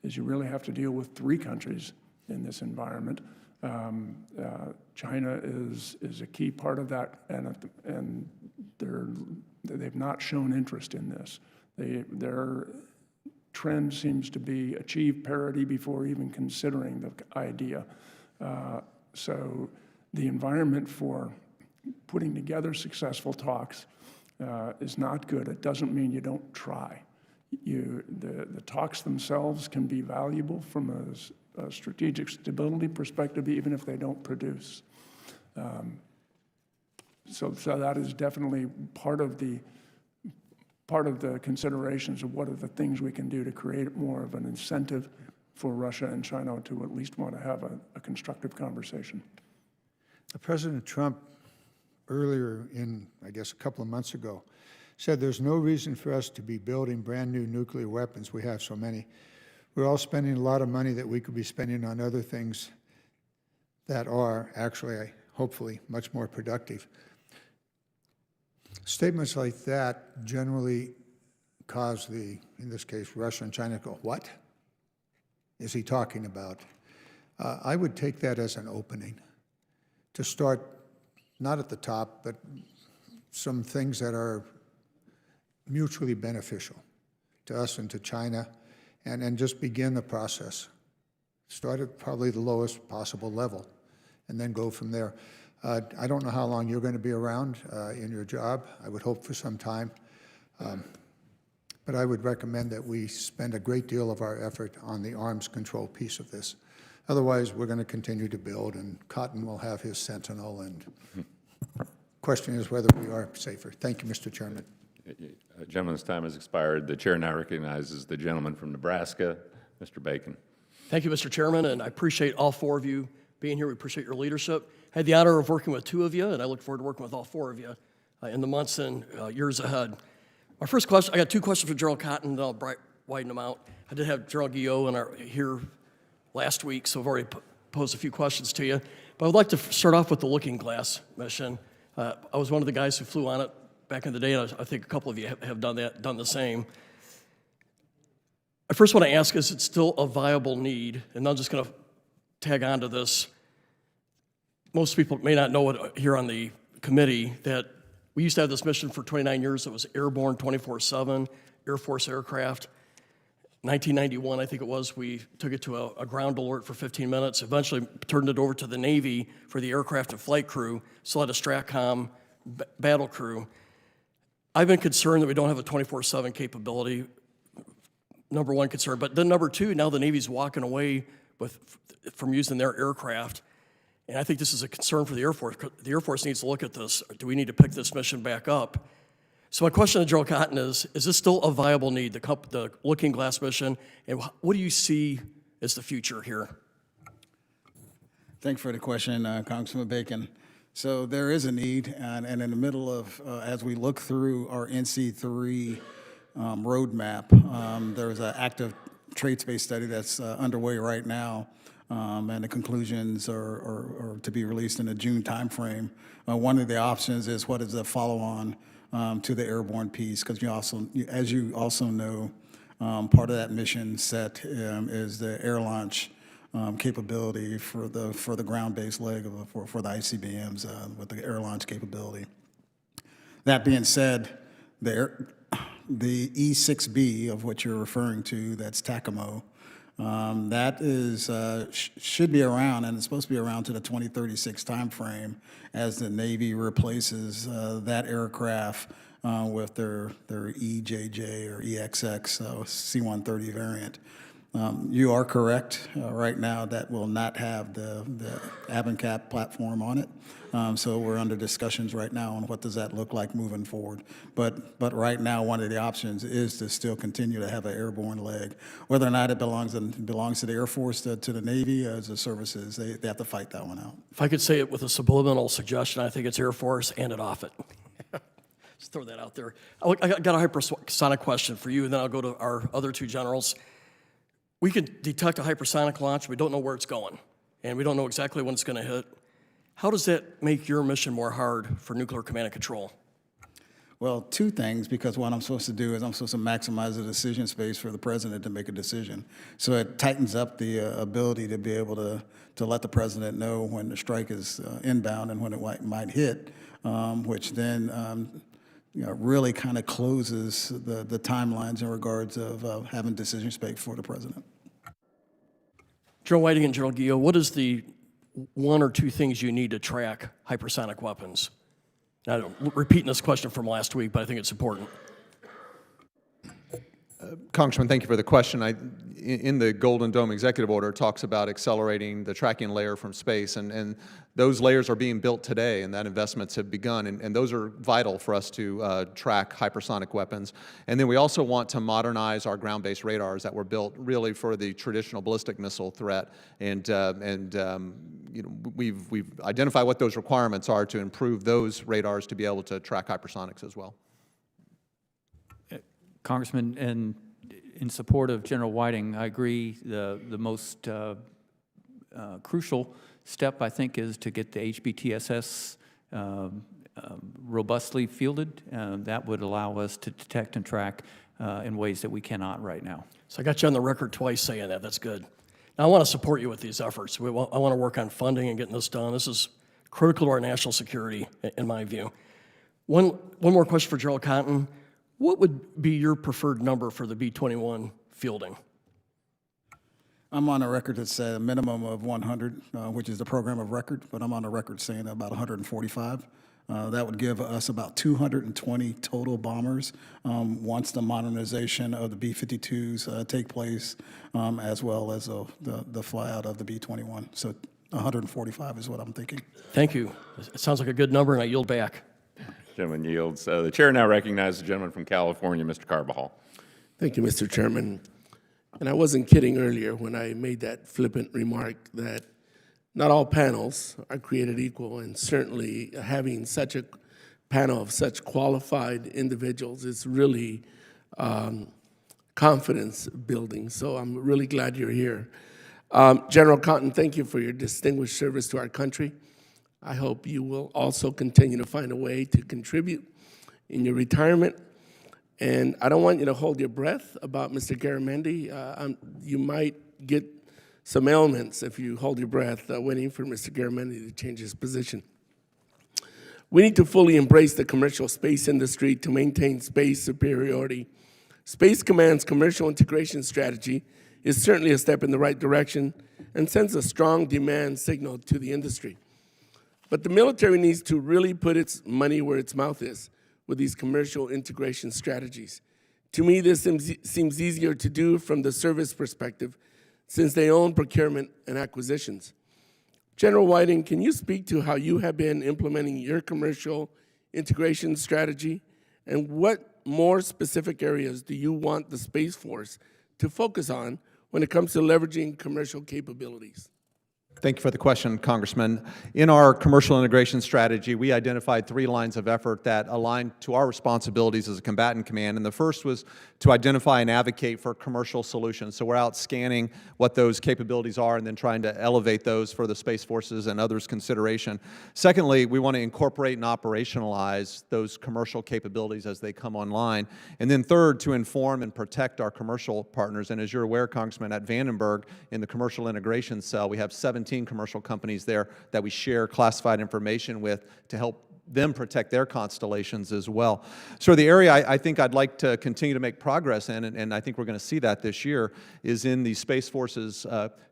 C: is you really have to deal with 3 countries in this environment. China is a key part of that, and they've not shown interest in this. Their trend seems to be achieve parity before even considering the idea. So the environment for putting together successful talks is not good. It doesn't mean you don't try. The talks themselves can be valuable from a strategic stability perspective, even if they don't produce. So that is definitely part of the considerations of what are the things we can do to create more of an incentive for Russia and China to at least want to have a constructive conversation.
H: President Trump, earlier I guess a couple of months ago, said there's no reason for us to be building brand new nuclear weapons. We have so many. We're all spending a lot of money that we could be spending on other things that are actually, hopefully, much more productive. Statements like that generally cause in this case, Russia and China to go, what is he talking about? I would take that as an opening to start, not at the top, but some things that are mutually beneficial to us and to China, and just begin the process. Start at probably the lowest possible level, and then go from there. I don't know how long you're going to be around in your job. I would hope for some time. But I would recommend that we spend a great deal of our effort on the arms control piece of this. Otherwise, we're going to continue to build, and Cotton will have his Sentinel, and question is whether we are safer. Thank you, Mr. Chairman.
A: Gentleman's time has expired. The chair now recognizes the gentleman from Nebraska, Mr. Bacon.
I: Thank you, Mr. Chairman, and I appreciate all 4 of you being here. We appreciate your leadership. I had the honor of working with 2 of you, and I look forward to working with all 4 of you in the months and years ahead. My first question, I got 2 questions for Gerald Cotton, then I'll widen them out. I did have Gerald Guillot here last week, so I've already posed a few questions to you. But I would like to start off with the Looking Glass mission. I was one of the guys who flew on it back in the day, and I think a couple of you have done the same. I first want to ask, is it still a viable need? And I'm just going to tag on to this. Most people may not know it here on the committee, that we used to have this mission for 29 years. It was airborne 24/7, Air Force aircraft. 1991, I think it was, we took it to a ground alert for 15 minutes, eventually turned it over to the Navy for the aircraft and flight crew, still had a STRATCOM battle crew. I've been concerned that we don't have a 24/7 capability, number one concern. But then number two, now the Navy's walking away from using their aircraft. And I think this is a concern for the Air Force. The Air Force needs to look at this. Do we need to pick this mission back up? So my question to Gerald Cotton is this still a viable need, the Looking Glass mission? And what do you see as the future here?
D: Thanks for the question, Congressman Bacon. So there is a need, and in the middle of, as we look through our NC3 roadmap, there's an active trade space study that's underway right now, and the conclusions are to be released in the June timeframe. One of the options is what is the follow-on to the airborne piece, because as you also know, part of that mission set is the air launch capability for the ground-based leg for the ICBMs with the air launch capability. That being said, the E6B of what you're referring to, that's TACAMO, that is should be around, and it's supposed to be around to the 2036 timeframe as the Navy replaces that aircraft with their EJJ or EXX C-130 variant. You are correct. Right now, that will not have the ABNCAP platform on it. So we're under discussions right now on what does that look like moving forward. But right now, one of the options is to still continue to have an airborne leg. Whether or not it belongs to the Air Force, to the Navy, as the services, they have to fight that one out.
I: If I could say it with a subliminal suggestion, I think it's Air Force and it off it. Just throw that out there. I got a hypersonic question for you, and then I'll go to our other two generals. We can detect a hypersonic launch, we don't know where it's going, and we don't know exactly when it's going to hit. How does that make your mission more hard for nuclear command and control?
D: Well, two things, because what I'm supposed to do is I'm supposed to maximize the decision space for the president to make a decision. So it tightens up the ability to be able to let the president know when the strike is inbound and when it might hit, which then really kind of closes the timelines in regards of having decision space for the president.
I: General Whiting and General Guillot, what is the one or two things you need to track hypersonic weapons? Now, I'm repeating this question from last week, but I think it's important.
E: Congressman, thank you for the question. In the Golden Dome executive order, it talks about accelerating the tracking layer from space, and those layers are being built today, and that investments have begun, and those are vital for us to track hypersonic weapons. And then we also want to modernize our ground-based radars that were built really for the traditional ballistic missile threat, and we've identified what those requirements are to improve those radars to be able to track hypersonics as well.
F: Congressman, and in support of General Whiting, I agree the most crucial step, I think, is to get the HBTSS robustly fielded. That would allow us to detect and track in ways that we cannot right now.
I: So I got you on the record twice saying that. That's good. Now, I want to support you with these efforts. I want to work on funding and getting this done. This is critical to our national security, in my view. One more question for General Cotton. What would be your preferred number for the B-21 fielding?
D: I'm on a record that says a minimum of 100, which is the program of record, but I'm on a record saying about 145. That would give us about 220 total bombers once the modernization of the B-52s take place, as well as the flyout of the B-21. So 145 is what I'm thinking.
I: Thank you. It sounds like a good number, and I yield back.
A: Gentleman yields. The chair now recognizes the gentleman from California, Mr. Carbajal.
J: Thank you, Mr. Chairman. And I wasn't kidding earlier when I made that flippant remark that not all panels are created equal, and certainly having such a panel of such qualified individuals is really confidence building. So I'm really glad you're here. General Cotton, thank you for your distinguished service to our country. I hope you will also continue to find a way to contribute in your retirement. And I don't want you to hold your breath about Mr. Garamendi. You might get some ailments if you hold your breath waiting for Mr. Garamendi to change his position. We need to fully embrace the commercial space industry to maintain space superiority. Space Command's commercial integration strategy is certainly a step in the right direction and sends a strong demand signal to the industry. But the military needs to really put its money where its mouth is with these commercial integration strategies. To me, this seems easier to do from the service perspective since they own procurement and acquisitions. General Whiting, can you speak to how you have been implementing your commercial integration strategy, and what more specific areas do you want the Space Force to focus on when it comes to leveraging commercial capabilities?
E: Thank you for the question, Congressman. In our commercial integration strategy, we identified 3 lines of effort that align to our responsibilities as a combatant command. And the first was to identify and advocate for commercial solutions. So we're out scanning what those capabilities are and then trying to elevate those for the Space Forces and others' consideration. Secondly, we want to incorporate and operationalize those commercial capabilities as they come online. And then third, to inform and protect our commercial partners. And as you're aware, Congressman, at Vandenberg, in the commercial integration cell, we have 17 commercial companies there that we share classified information with to help them protect their constellations as well. So the area I think I'd like to continue to make progress in, and I think we're going to see that this year, is in the Space Force's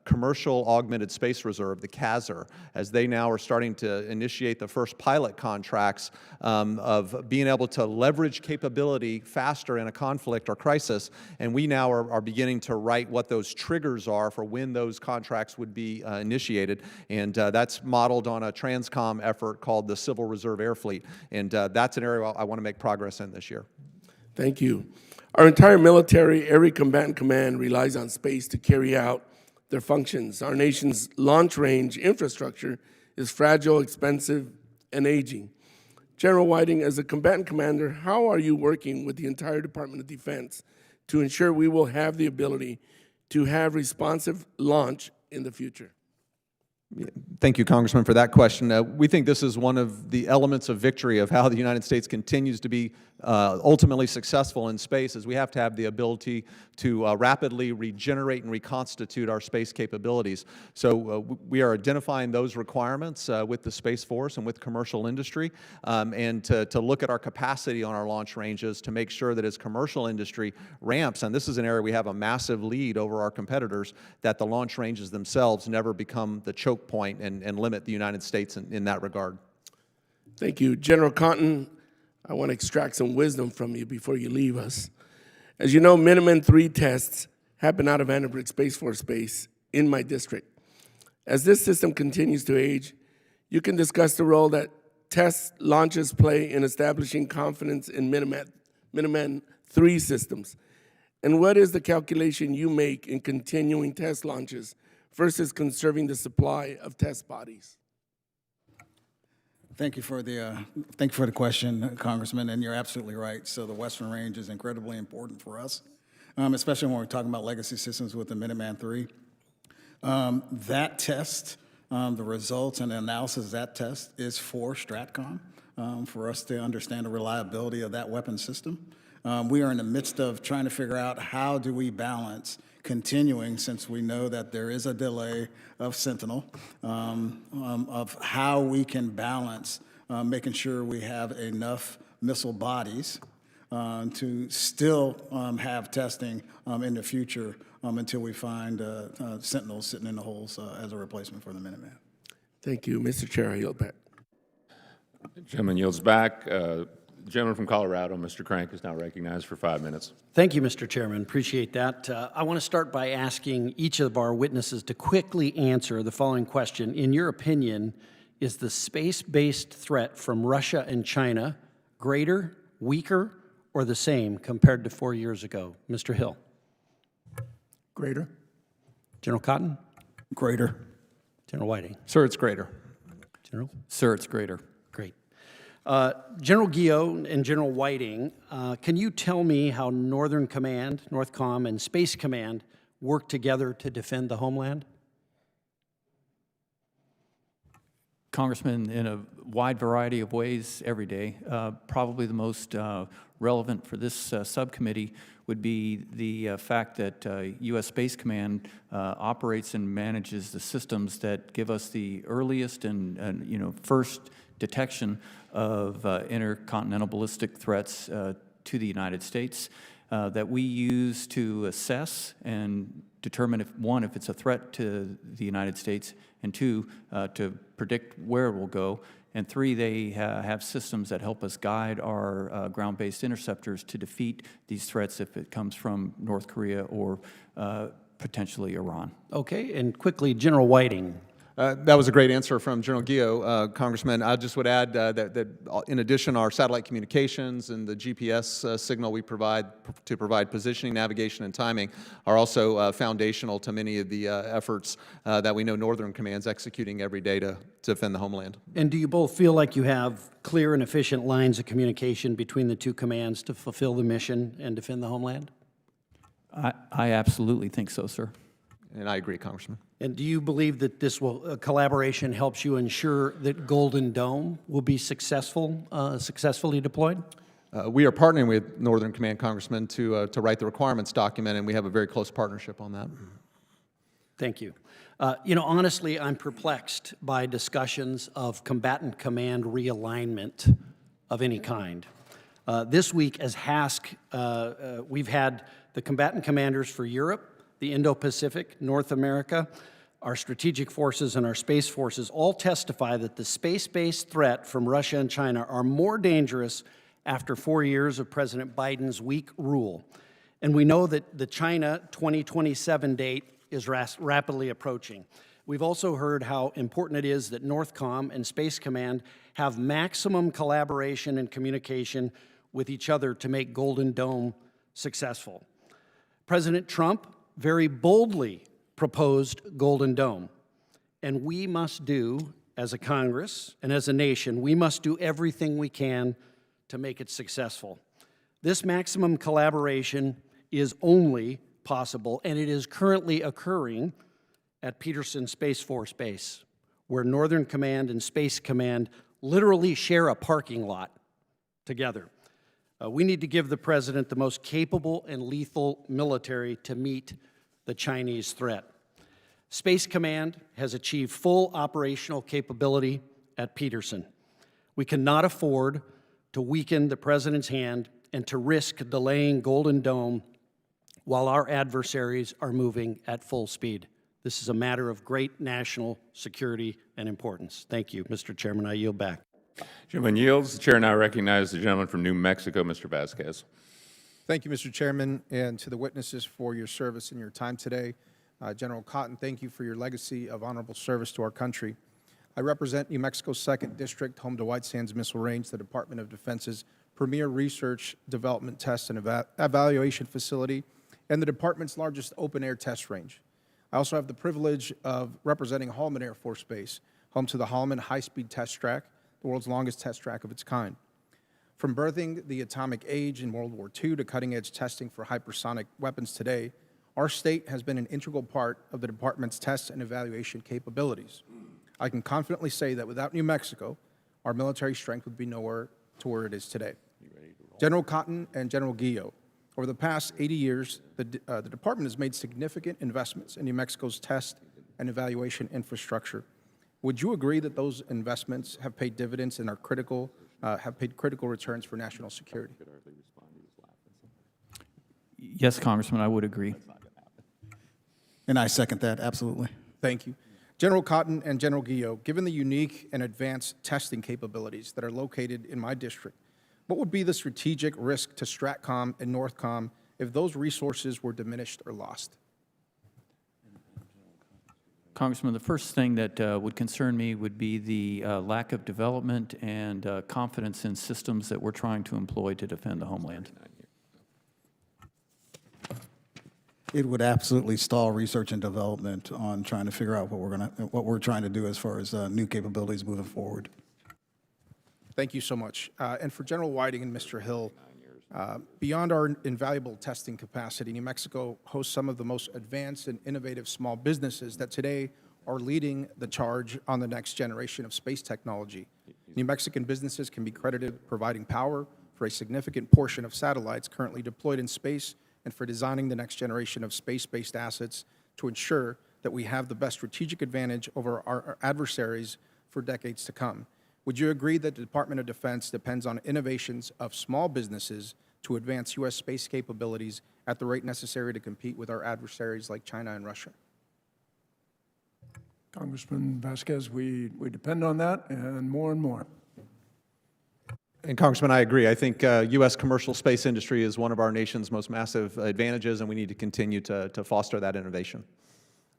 E: Commercial Augmented Space Reserve, the CASR, as they now are starting to initiate the first pilot contracts of being able to leverage capability faster in a conflict or crisis, and we now are beginning to write what those triggers are for when those contracts would be initiated, and that's modeled on a TRANSCOM effort called the Civil Reserve Air Fleet, and that's an area I want to make progress in this year.
J: Thank you. Our entire military, every combatant command relies on space to carry out their functions. Our nation's launch range infrastructure is fragile, expensive, and aging. General Whiting, as a combatant commander, how are you working with the entire Department of Defense to ensure we will have the ability to have responsive launch in the future?
E: Thank you, Congressman, for that question. We think this is one of the elements of victory of how the United States continues to be ultimately successful in space, is we have to have the ability to rapidly regenerate and reconstitute our space capabilities. So we are identifying those requirements with the Space Force and with commercial industry, and to look at our capacity on our launch ranges to make sure that as commercial industry ramps, and this is an area we have a massive lead over our competitors, that the launch ranges themselves never become the choke point and limit the United States in that regard.
J: Thank you. General Cotton, I want to extract some wisdom from you before you leave us. As you know, Minuteman III tests happen out of Vandenberg Space Force Base in my district. As this system continues to age, you can discuss the role that test launches play in establishing confidence in Minuteman III systems. And what is the calculation you make in continuing test launches versus conserving the supply of test bodies?
D: Thank you for the question, Congressman, and you're absolutely right. So the Western Range is incredibly important for us, especially when we're talking about legacy systems with the Minuteman III. That test, the results and the analysis of that test is for STRATCOM, for us to understand the reliability of that weapon system. We are in the midst of trying to figure out how do we balance continuing, since we know that there is a delay of Sentinel, of how we can balance making sure we have enough missile bodies to still have testing in the future until we find Sentinels sitting in the holes as a replacement for the Minuteman.
J: Thank you. Mr. Chair, I yield back.
A: Gentleman yields back. Gentleman from Colorado, Mr. Crank, is now recognized for 5 minutes.
K: Thank you, Mr. Chairman. Appreciate that. I want to start by asking each of our witnesses to quickly answer the following question. In your opinion, is the space-based threat from Russia and China greater, weaker, or the same compared to 4 years ago? Mr. Hill.
C: Greater.
K: General Cotton.
D: Greater.
K: General Whiting.
E: Sir, it's greater.
K: General.
F: Sir, it's greater.
K: Great. General Guillot and General Whiting, can you tell me how Northern Command, Northcom, and Space Command work together to defend the homeland?
F: Congressman, in a wide variety of ways every day. Probably the most relevant for this subcommittee would be the fact that U.S. Space Command operates and manages the systems that give us the earliest and first detection of intercontinental ballistic threats to the United States that we use to assess and determine if it's a threat to the United States, and two, to predict where it will go, and three, they have systems that help us guide our ground-based interceptors to defeat these threats if it comes from North Korea or potentially Iran.
K: Okay, and quickly, General Whiting,
E: That was a great answer from General Guillot, Congressman. I just would add that in addition, our satellite communications and the GPS signal we provide to provide positioning, navigation, and timing are also foundational to many of the efforts that we know Northern Command's executing every day to defend the homeland.
K: And do you both feel like you have clear and efficient lines of communication between the two commands to fulfill the mission and defend the homeland?
F: I absolutely think so, sir.
E: And I agree, Congressman.
K: And do you believe that this collaboration helps you ensure that Golden Dome will be successfully deployed?
E: We are partnering with Northern Command, Congressman, to write the requirements document, and we have a very close partnership on that.
K: Thank you. Honestly, I'm perplexed by discussions of combatant command realignment of any kind. This week, as HASC, we've had the combatant commanders for Europe, the Indo-Pacific, North America, our strategic forces, and our space forces all testify that the space-based threat from Russia and China are more dangerous after 4 years of President Biden's weak rule. And we know that the China 2027 date is rapidly approaching. We've also heard how important it is that NORTHCOM and Space Command have maximum collaboration and communication with each other to make Golden Dome successful. President Trump very boldly proposed Golden Dome. And we must do, as a Congress and as a nation, we must do everything we can to make it successful. This maximum collaboration is only possible, and it is currently occurring at Peterson Space Force Base, where Northern Command and Space Command literally share a parking lot together. We need to give the President the most capable and lethal military to meet the Chinese threat. Space Command has achieved full operational capability at Peterson. We cannot afford to weaken the President's hand and to risk delaying Golden Dome while our adversaries are moving at full speed. This is a matter of great national security and importance. Thank you, Mr. Chairman. I yield back.
A: Gentleman yields. The chair now recognizes the gentleman from New Mexico, Mr. Vasquez.
L: Thank you, Mr. Chairman, and to the witnesses for your service and your time today. General Cotton, thank you for your legacy of honorable service to our country. I represent New Mexico's 2nd District, home to White Sands Missile Range, the Department of Defense's premier research, development, test, and evaluation facility, and the department's largest open-air test range. I also have the privilege of representing Holloman Air Force Base, home to the Holloman High-Speed Test Track, the world's longest test track of its kind. From birthing the atomic age in World War II to cutting-edge testing for hypersonic weapons today, our state has been an integral part of the department's test and evaluation capabilities. I can confidently say that without New Mexico, our military strength would be nowhere to where it is today. General Cotton and General Guillot, over the past 80 years, the department has made significant investments in New Mexico's test and evaluation infrastructure. Would you agree that those investments have paid dividends and are critical returns for national security?
F: Yes, Congressman, I would agree.
D: And I second that, absolutely.
L: Thank you. General Cotton and General Guillot, given the unique and advanced testing capabilities that are located in my district, what would be the strategic risk to STRATCOM and NORTHCOM if those resources were diminished or lost?
F: Congressman, the first thing that would concern me would be the lack of development and confidence in systems that we're trying to employ to defend the homeland.
D: It would absolutely stall research and development on trying to figure out what we're trying to do as far as new capabilities moving forward.
L: Thank you so much. And for General Whiting and Mr. Hill, beyond our invaluable testing capacity, New Mexico hosts some of the most advanced and innovative small businesses that today are leading the charge on the next generation of space technology. New Mexican businesses can be credited providing power for a significant portion of satellites currently deployed in space and for designing the next generation of space-based assets to ensure that we have the best strategic advantage over our adversaries for decades to come. Would you agree that the Department of Defense depends on innovations of small businesses to advance U.S. space capabilities at the rate necessary to compete with our adversaries like China and Russia?
C: Congressman Vasquez, we depend on that and more.
E: And Congressman, I agree. I think U.S. commercial space industry is one of our nation's most massive advantages, and we need to continue to foster that innovation.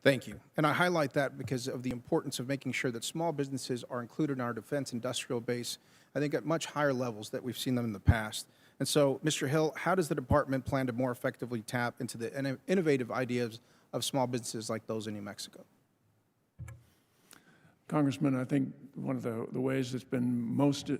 L: Thank you. And I highlight that because of the importance of making sure that small businesses are included in our defense industrial base, I think at much higher levels that we've seen them in the past. And so, Mr. Hill, how does the department plan to more effectively tap into the innovative ideas of small businesses like those in New Mexico?
C: Congressman, I think one of the ways that's been most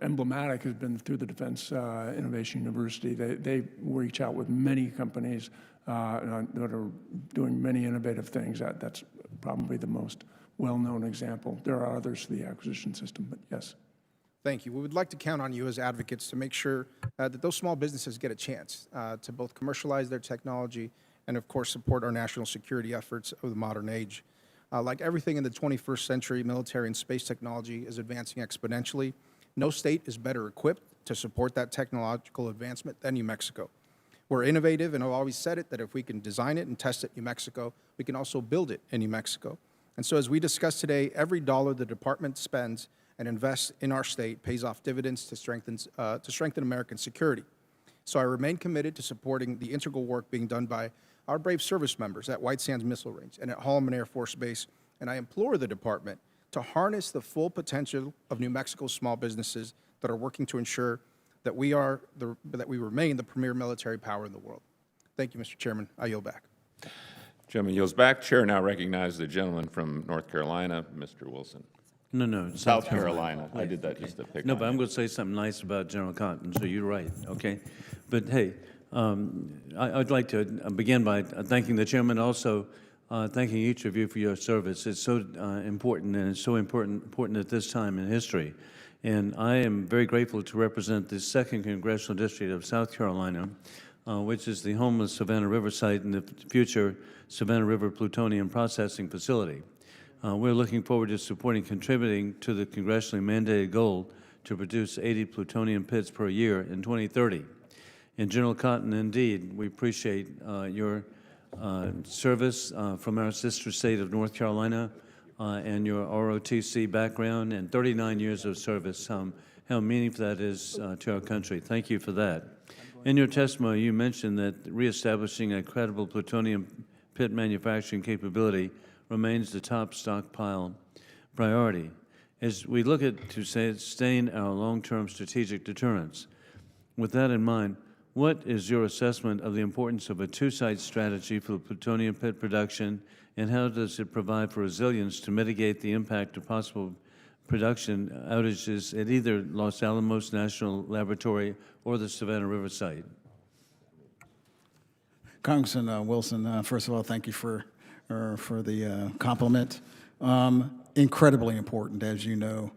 C: emblematic has been through the Defense Innovation University. They reach out with many companies that are doing many innovative things. That's probably the most well-known example. There are others to the acquisition system, but yes.
L: Thank you. We would like to count on you as advocates to make sure that those small businesses get a chance to both commercialize their technology and, of course, support our national security efforts of the modern age. Like everything in the 21st century, military and space technology is advancing exponentially. No state is better equipped to support that technological advancement than New Mexico. We're innovative, and I've always said it, that if we can design it and test it in New Mexico, we can also build it in New Mexico. And so as we discussed today, every dollar the department spends and invests in our state pays off dividends to strengthen American security. So I remain committed to supporting the integral work being done by our brave service members at White Sands Missile Range and at Holloman Air Force Base, and I implore the department to harness the full potential of New Mexico's small businesses that are working to ensure that we remain the premier military power in the world. Thank you, Mr. Chairman. I yield back.
A: Gentleman yields back. Chair now recognizes the gentleman from North Carolina, Mr. Wilson.
M: No,
A: South Carolina. I did that just to pick
M: No,
A: on
M: but I'm
A: you.
M: going to say something nice about General Cotton, so you're right, okay? But hey, I'd like to begin by thanking the chairman, also thanking each of you for your service. It's so important, and it's so important at this time in history. And I am very grateful to represent the 2nd Congressional District of South Carolina, which is the home of Savannah River Site and the future Savannah River Plutonium Processing Facility. We're looking forward to supporting contributing to the congressionally mandated goal to produce 80 plutonium pits per year in 2030. And General Cotton, indeed, we appreciate your service from our sister state of North Carolina and your ROTC background and 39 years of service, how meaningful that is to our country. Thank you for that. In your testimony, you mentioned that reestablishing a credible plutonium pit manufacturing capability remains the top stockpile priority. As we look at to sustain our long-term strategic deterrence, with that in mind, what is your assessment of the importance of a two-site strategy for plutonium pit production, and how does it provide for resilience to mitigate the impact of possible production outages at either Los Alamos National Laboratory or the Savannah River site?
D: Congressman Wilson, first of all, thank you for the compliment. Incredibly important, as you know.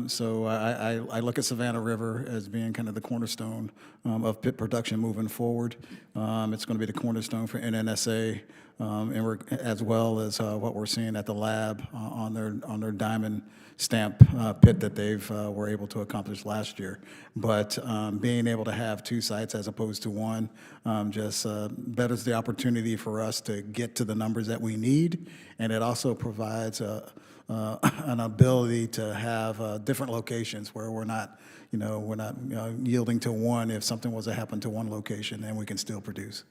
D: So I look at Savannah River as being kind of the cornerstone of pit production moving forward. It's going to be the cornerstone for NNSA, and we're, as well as what we're seeing at the lab on their diamond stamp pit that they've were able to accomplish last year. But being able to have two sites as opposed to one just betters the opportunity for us to get to the numbers that we need, and it also provides an ability to have different locations where we're not yielding to one. If something was to happen to one location, then we can still produce.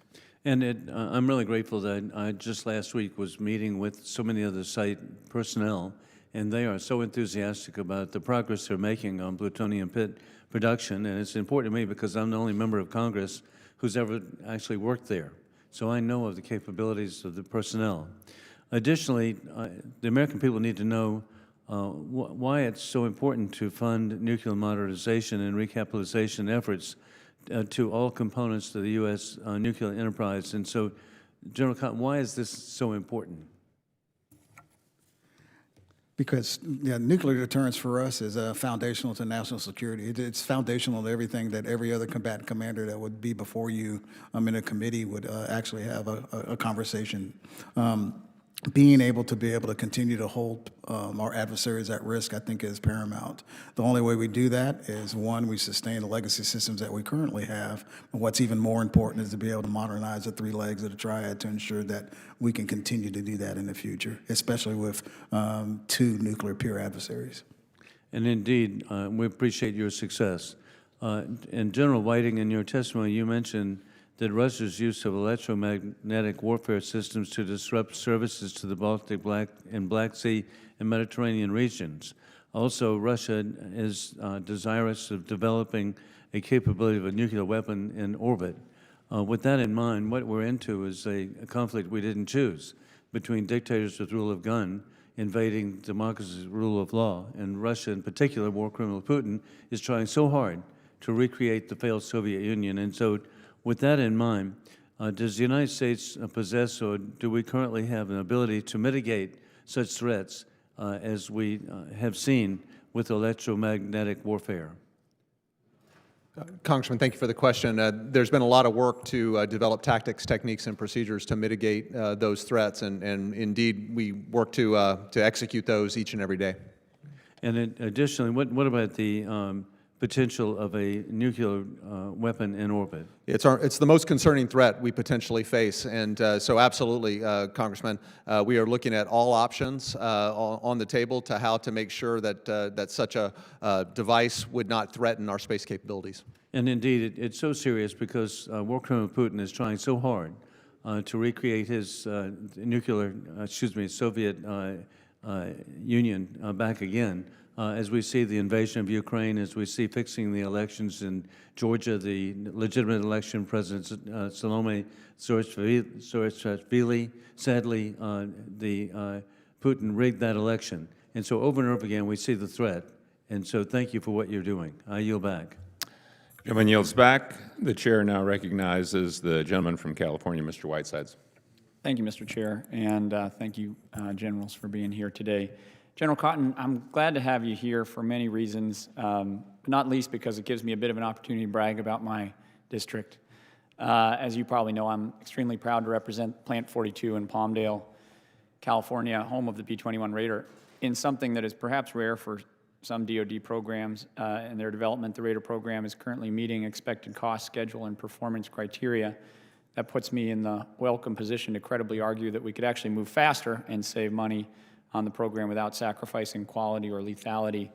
M: And I'm really grateful that I just last week was meeting with so many of the site personnel, and they are so enthusiastic about the progress they're making on plutonium pit production. And it's important to me because I'm the only member of Congress who's ever actually worked there. So I know of the capabilities of the personnel. Additionally, the American people need to know why it's so important to fund nuclear modernization and recapitalization efforts to all components of the U.S. Nuclear enterprise. And so, General Cotton, why is this so important?
D: Because nuclear deterrence for us is foundational to national security. It's foundational to everything that every other combatant commander that would be before you in a committee would actually have a conversation. Being able to continue to hold our adversaries at risk, I think, is paramount. The only way we do that is, one, we sustain the legacy systems that we currently have. But what's even more important is to be able to modernize the three legs of the triad to ensure that we can continue to do that in the future, especially with two nuclear peer adversaries.
M: And indeed, we appreciate your success. And General Whiting, in your testimony, you mentioned that Russia's use of electromagnetic warfare systems to disrupt services to the Baltic, Black Sea, and Mediterranean regions. Also, Russia is desirous of developing a capability of a nuclear weapon in orbit. With that in mind, what we're into is a conflict we didn't choose between dictators with rule of gun invading democracy's rule of law. And Russia, in particular, war criminal Putin, is trying so hard to recreate the failed Soviet Union. And so with that in mind, does the United States possess, or do we currently have an ability to mitigate such threats as we have seen with electromagnetic warfare?
E: Congressman, thank you for the question. There's been a lot of work to develop tactics, techniques, and procedures to mitigate those threats, and indeed we work to execute those each and every day.
M: And additionally, what about the potential of a nuclear weapon in orbit?
E: It's the most concerning threat we potentially face, and so absolutely, Congressman, we are looking at all options on the table to how to make sure that that such a device would not threaten our space capabilities.
M: And indeed, it's so serious because war criminal Putin is trying so hard to recreate his Soviet Union back again. As we see the invasion of Ukraine, as we see fixing the elections in Georgia, the legitimate election, President Salome Saakashvili, sadly, Putin rigged that election. And so over and over again, we see the threat. And so thank you for what you're doing. I yield back.
A: Gentleman yields back. The chair now recognizes the gentleman from California, Mr. Whitesides.
N: Thank you, Mr. Chair, and thank you, generals, for being here today. General Cotton, I'm glad to have you here for many reasons, not least because it gives me a bit of an opportunity to brag about my district. As you probably know, I'm extremely proud to represent Plant 42 in Palmdale, California, home of the B-21 Raider, in something that is perhaps rare for some DoD programs in their development. The Raider program is currently meeting expected cost, schedule, and performance criteria. That puts me in the welcome position to credibly argue that we could actually move faster and save money on the program without sacrificing quality or lethality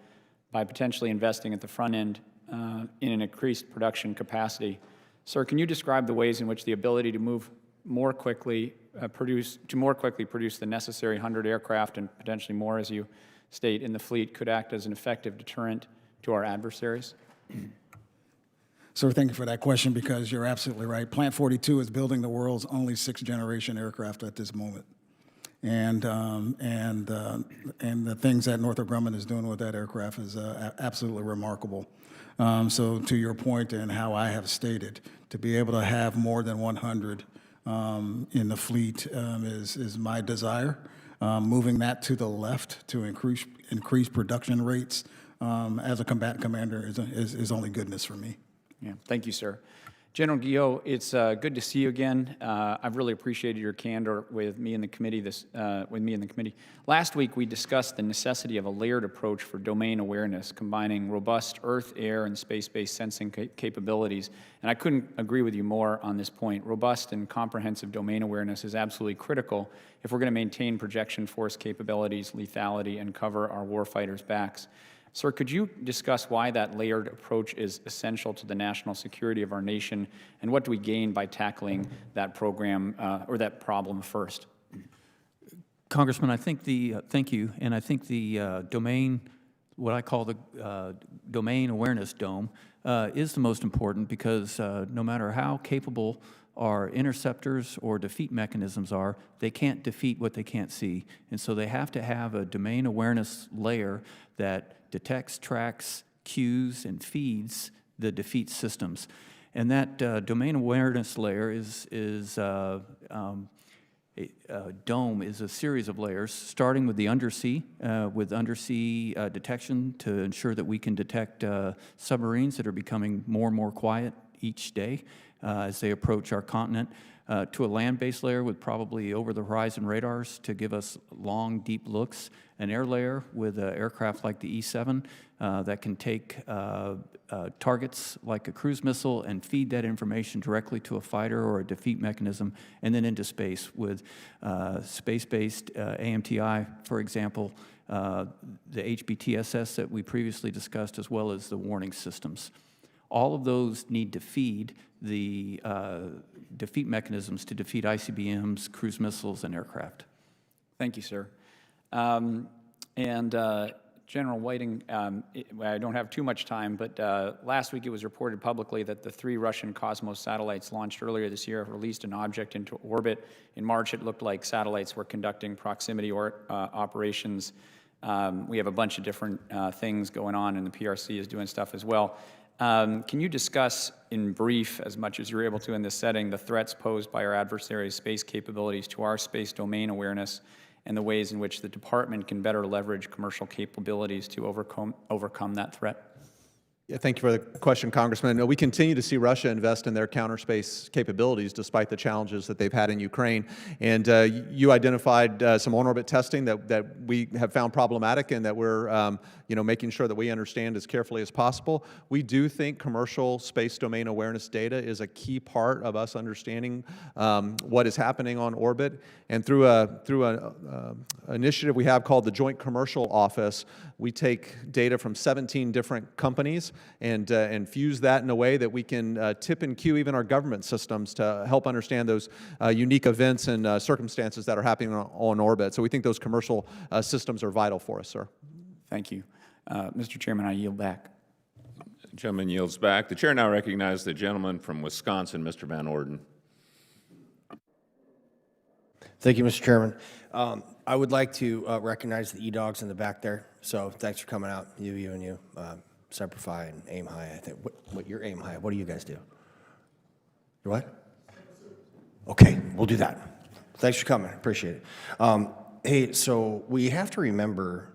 N: by potentially investing at the front end in an increased production capacity. Sir, can you describe the ways in which the ability to move more quickly, produce the necessary 100 aircraft and potentially more, as you state, in the fleet could act as an effective deterrent to our adversaries?
D: Sir, thank you for that question, because you're absolutely right. Plant 42 is building the world's only sixth-generation aircraft at this moment. And the things that Northrop Grumman is doing with that aircraft is absolutely remarkable. So to your point and how I have stated, to be able to have more than 100 in the fleet is my desire. Moving that to the left to increase production rates as a combatant commander is only goodness for me.
N: Yeah, thank you, sir. General Guillot, it's good to see you again. I've really appreciated your candor with me and the committee. Last week, we discussed the necessity of a layered approach for domain awareness, combining robust Earth, air, and space-based sensing capabilities. And I couldn't agree with you more on this point. Robust and comprehensive domain awareness is absolutely critical if we're going to maintain projection force capabilities, lethality, and cover our warfighters' backs. Sir, could you discuss why that layered approach is essential to the national security of our nation, and what do we gain by tackling that program or that problem first?
F: Congressman, I think thank you, and I think the domain, what I call the domain awareness dome, is the most important, because no matter how capable our interceptors or defeat mechanisms are, they can't defeat what they can't see. And so they have to have a domain awareness layer that detects, tracks, cues, and feeds the defeat systems. And that domain awareness layer dome is a series of layers, starting with the undersea, detection to ensure that we can detect submarines that are becoming more and more quiet each day as they approach our continent, to a land-based layer with probably over-the-horizon radars to give us long, deep looks, an air layer with an aircraft like the E-7 that can take targets like a cruise missile and feed that information directly to a fighter or a defeat mechanism, and then into space with space-based AMTI, for example, the HBTSS that we previously discussed, as well as the warning systems. All of those need to feed the defeat mechanisms to defeat ICBMs, cruise missiles, and aircraft.
N: Thank you, sir. General Whiting, I don't have too much time, but last week it was reported publicly that the 3 Russian Cosmos satellites launched earlier this year have released an object into orbit. In March, it looked like satellites were conducting proximity operations. We have a bunch of different things going on, and the PRC is doing stuff as well. Can you discuss in brief, as much as you're able to in this setting, the threats posed by our adversaries' space capabilities to our space domain awareness and the ways in which the department can better leverage commercial capabilities to overcome that threat?
E: Yeah, thank you for the question, Congressman. We continue to see Russia invest in their counterspace capabilities despite the challenges that they've had in Ukraine. And you identified some on-orbit testing that we have found problematic and that we're making sure that we understand as carefully as possible. We do think commercial space domain awareness data is a key part of us understanding what is happening on orbit. And through an initiative we have called the Joint Commercial Office, we take data from 17 different companies and fuse that in a way that we can tip and cue even our government systems to help understand those unique events and circumstances that are happening on orbit. So we think those commercial systems are vital for us, sir.
N: Thank you. Mr. Chairman, I yield back.
A: The gentleman yields back. The chair now recognizes the gentleman from Wisconsin, Mr. Van Orden.
O: Thank you, Mr. Chairman. I would like to recognize the E-Dogs in the back there. So thanks for coming out, you and you. Semper Fi and Aim High, I think. What your Aim High? What do you guys do? Your what? Okay, we'll do that. Thanks for coming. Appreciate it. Hey, so we have to remember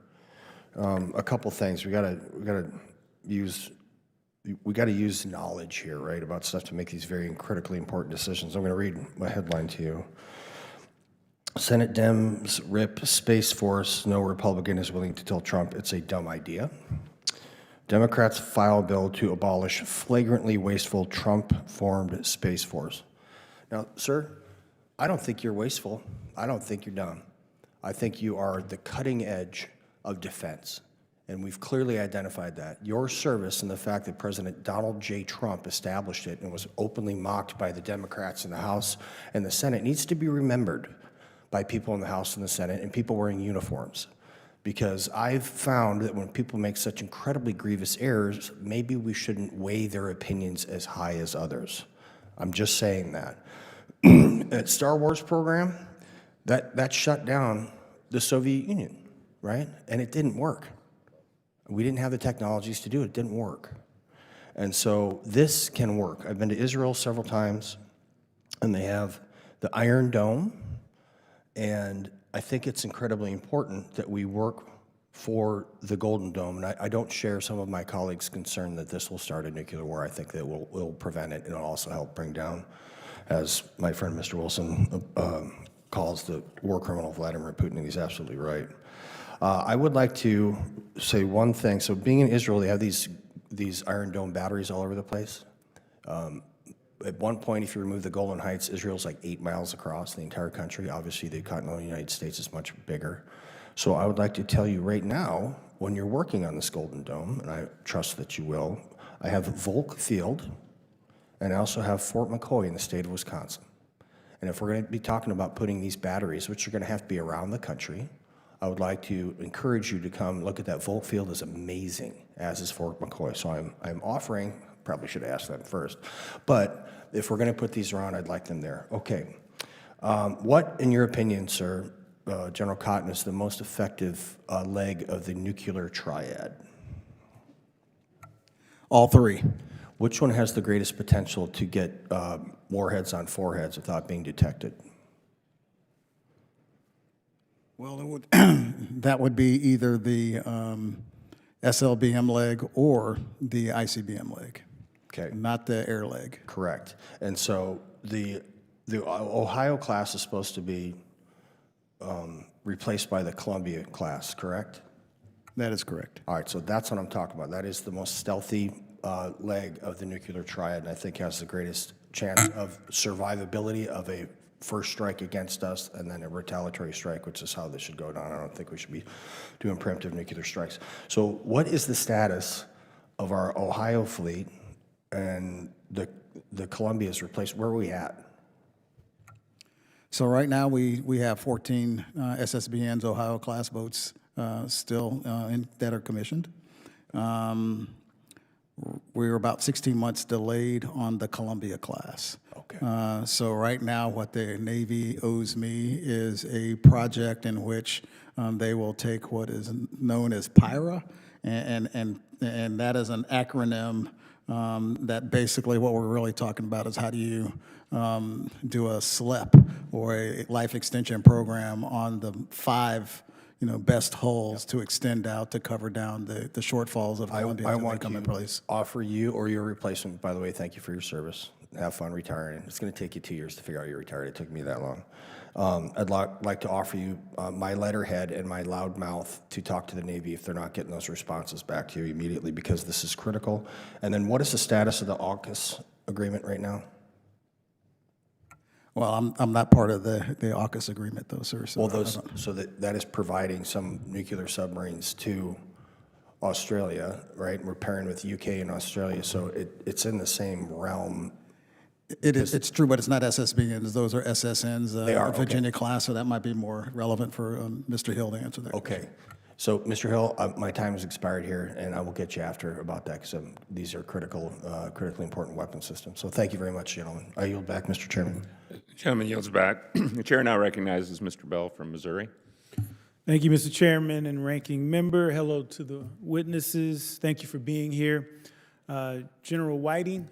O: a couple things. We gotta use knowledge here, right, about stuff to make these very critically important decisions. I'm going to read a headline to you. Senate Dems rip Space Force. No Republican is willing to tell Trump it's a dumb idea. Democrats file a bill to abolish flagrantly wasteful Trump-formed Space Force. Now, sir, I don't think you're wasteful. I don't think you're dumb. I think you are the cutting edge of defense, and we've clearly identified that. Your service and the fact that President Donald J. Trump established it and was openly mocked by the Democrats in the House and the Senate needs to be remembered by people in the House and the Senate and people wearing uniforms. Because I've found that when people make such incredibly grievous errors, maybe we shouldn't weigh their opinions as high as others. I'm just saying that. At Star Wars program, that shut down the Soviet Union, right? And it didn't work. We didn't have the technologies to do it. It didn't work. And so this can work. I've been to Israel several times, and they have the Iron Dome, and I think it's incredibly important that we work for the Golden Dome. And I don't share some of my colleagues' concern that this will start a nuclear war. I think that will prevent it, and it'll also help bring down, as my friend Mr. Wilson calls the war criminal Vladimir Putin, and he's absolutely right. I would like to say one thing. So being in Israel, they have these Iron Dome batteries all over the place. At one point, if you remove the Golan Heights, Israel's like 8 miles across the entire country. Obviously, the continental United States is much bigger. So I would like to tell you right now, when you're working on this Golden Dome, and I trust that you will, I have Volk Field, and I also have Fort McCoy in the state of Wisconsin. And if we're going to be talking about putting these batteries, which are going to have to be around the country, I would like to encourage you to come look at that. Volk Field is amazing, as is Fort McCoy. So I'm offering, probably should have asked them first, but if we're going to put these around, I'd like them there. Okay. What, in your opinion, sir, General Cotton, is the most effective leg of the nuclear triad?
D: All three.
O: Which one has the greatest potential to get warheads on foreheads without being detected?
D: Well, it would that would be either the SLBM leg or the ICBM leg.
O: Okay.
D: Not the air leg.
O: Correct. And so the Ohio class is supposed to be replaced by the Columbia class, correct?
D: That is correct.
O: All right, so that's what I'm talking about. That is the most stealthy leg of the nuclear triad, and I think has the greatest chance of survivability of a first strike against us and then a retaliatory strike, which is how this should go down. I don't think we should be doing preemptive nuclear strikes. So what is the status of our Ohio fleet and the Columbia's replaced? Where are we at?
D: So right now, we have 14 SSBNs, Ohio-class boats still that are commissioned. We're about 16 months delayed on the Columbia-class.
O: Okay.
D: So right now, what the Navy owes me is a project in which they will take what is known as PIRA, and that is an acronym that basically what we're really talking about is how do you do a SLEP or a life extension program on the 5 best hulls to extend out to cover down the shortfalls of Columbia
O: I
D: until they
O: want
D: come in
O: to
D: place.
O: offer you or your replacement, by the way, thank you for your service. Have fun retiring. It's going to take you 2 years to figure out you're retired. It took me that long. I'd like to offer you my letterhead and my loud mouth to talk to the Navy if they're not getting those responses back to you immediately, because this is critical. And then what is the status of the AUKUS agreement right now?
D: Well, I'm not part of the AUKUS agreement, though, sir. So
O: Well, that is providing some nuclear submarines to Australia, right? We're pairing with UK and Australia, so it's in the same realm.
D: It's true, but it's not SSBNs. Those are SSNs.
O: They are, okay.
D: Virginia class, so that might be more relevant for Mr. Hill to answer that.
O: Okay. So, Mr. Hill, my time has expired here, and I will get you after about that, because these are critically important weapon systems. So thank you very much, gentlemen. I yield back, Mr. Chairman.
A: Gentleman yields back. The chair now recognizes Mr. Bell from Missouri.
P: Thank you, Mr. Chairman and Ranking Member. Hello to the witnesses. Thank you for being here. General Whiting,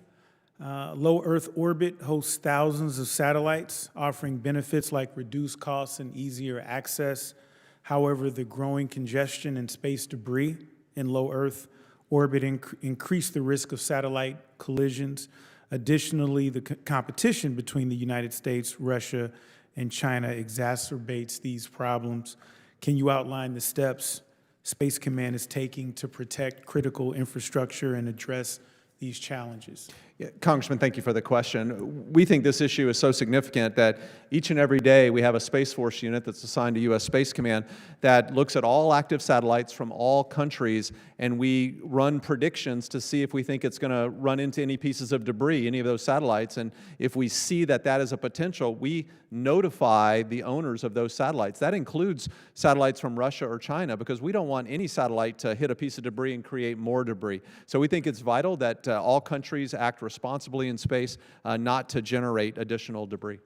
P: low Earth orbit hosts thousands of satellites, offering benefits like reduced costs and easier access. However, the growing congestion and space debris in low Earth orbit increase the risk of satellite collisions. Additionally, the competition between the United States, Russia, and China exacerbates these problems. Can you outline the steps Space Command is taking to protect critical infrastructure and address these challenges?
E: Yeah, Congressman, thank you for the question. We think this issue is so significant that each and every day we have a Space Force unit that's assigned to U.S. Space Command that looks at all active satellites from all countries, and we run predictions to see if we think it's going to run into any pieces of debris, any of those satellites. And if we see that that is a potential, we notify the owners of those satellites. That includes satellites from Russia or China, because we don't want any satellite to hit a piece of debris and create more debris. So we think it's vital that all countries act responsibly in space, not to generate additional debris.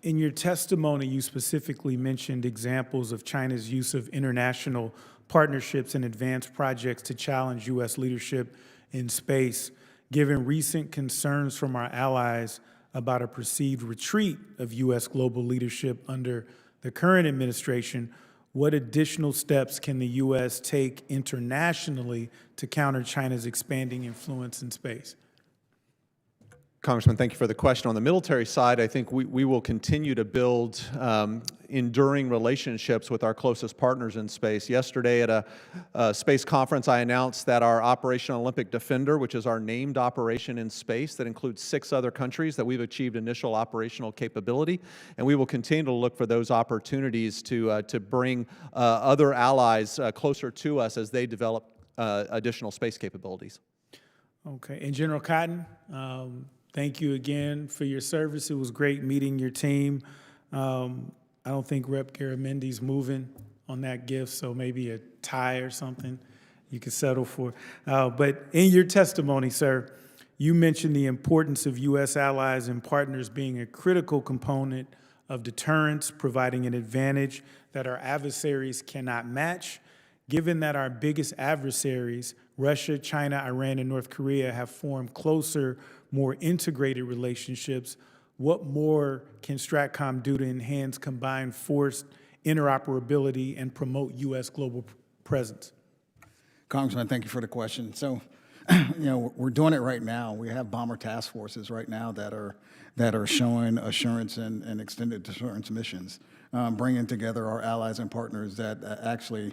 P: In your testimony, you specifically mentioned examples of China's use of international partnerships and advanced projects to challenge U.S. leadership in space. Given recent concerns from our allies about a perceived retreat of U.S. global leadership under the current administration, what additional steps can the U.S. take internationally to counter China's expanding influence in space?
E: Congressman, thank you for the question. On the military side, I think we will continue to build enduring relationships with our closest partners in space. Yesterday at a space conference, I announced that our Operation Olympic Defender, which is our named operation in space that includes 6 other countries, that we've achieved initial operational capability, and we will continue to look for those opportunities to bring other allies closer to us as they develop additional space capabilities.
P: Okay, and General Cotton, thank you again for your service. It was great meeting your team. I don't think Rep. Garamendi's moving on that gift, so maybe a tie or something you could settle for. But in your testimony, sir, you mentioned the importance of U.S. allies and partners being a critical component of deterrence, providing an advantage that our adversaries cannot match. Given that our biggest adversaries, Russia, China, Iran, and North Korea, have formed closer, more integrated relationships, what more can STRATCOM do to enhance combined force interoperability and promote U.S. global presence?
D: Congressman, thank you for the question. So, we're doing it right now. We have bomber task forces right now that are showing assurance and extended deterrence missions, bringing together our allies and partners that actually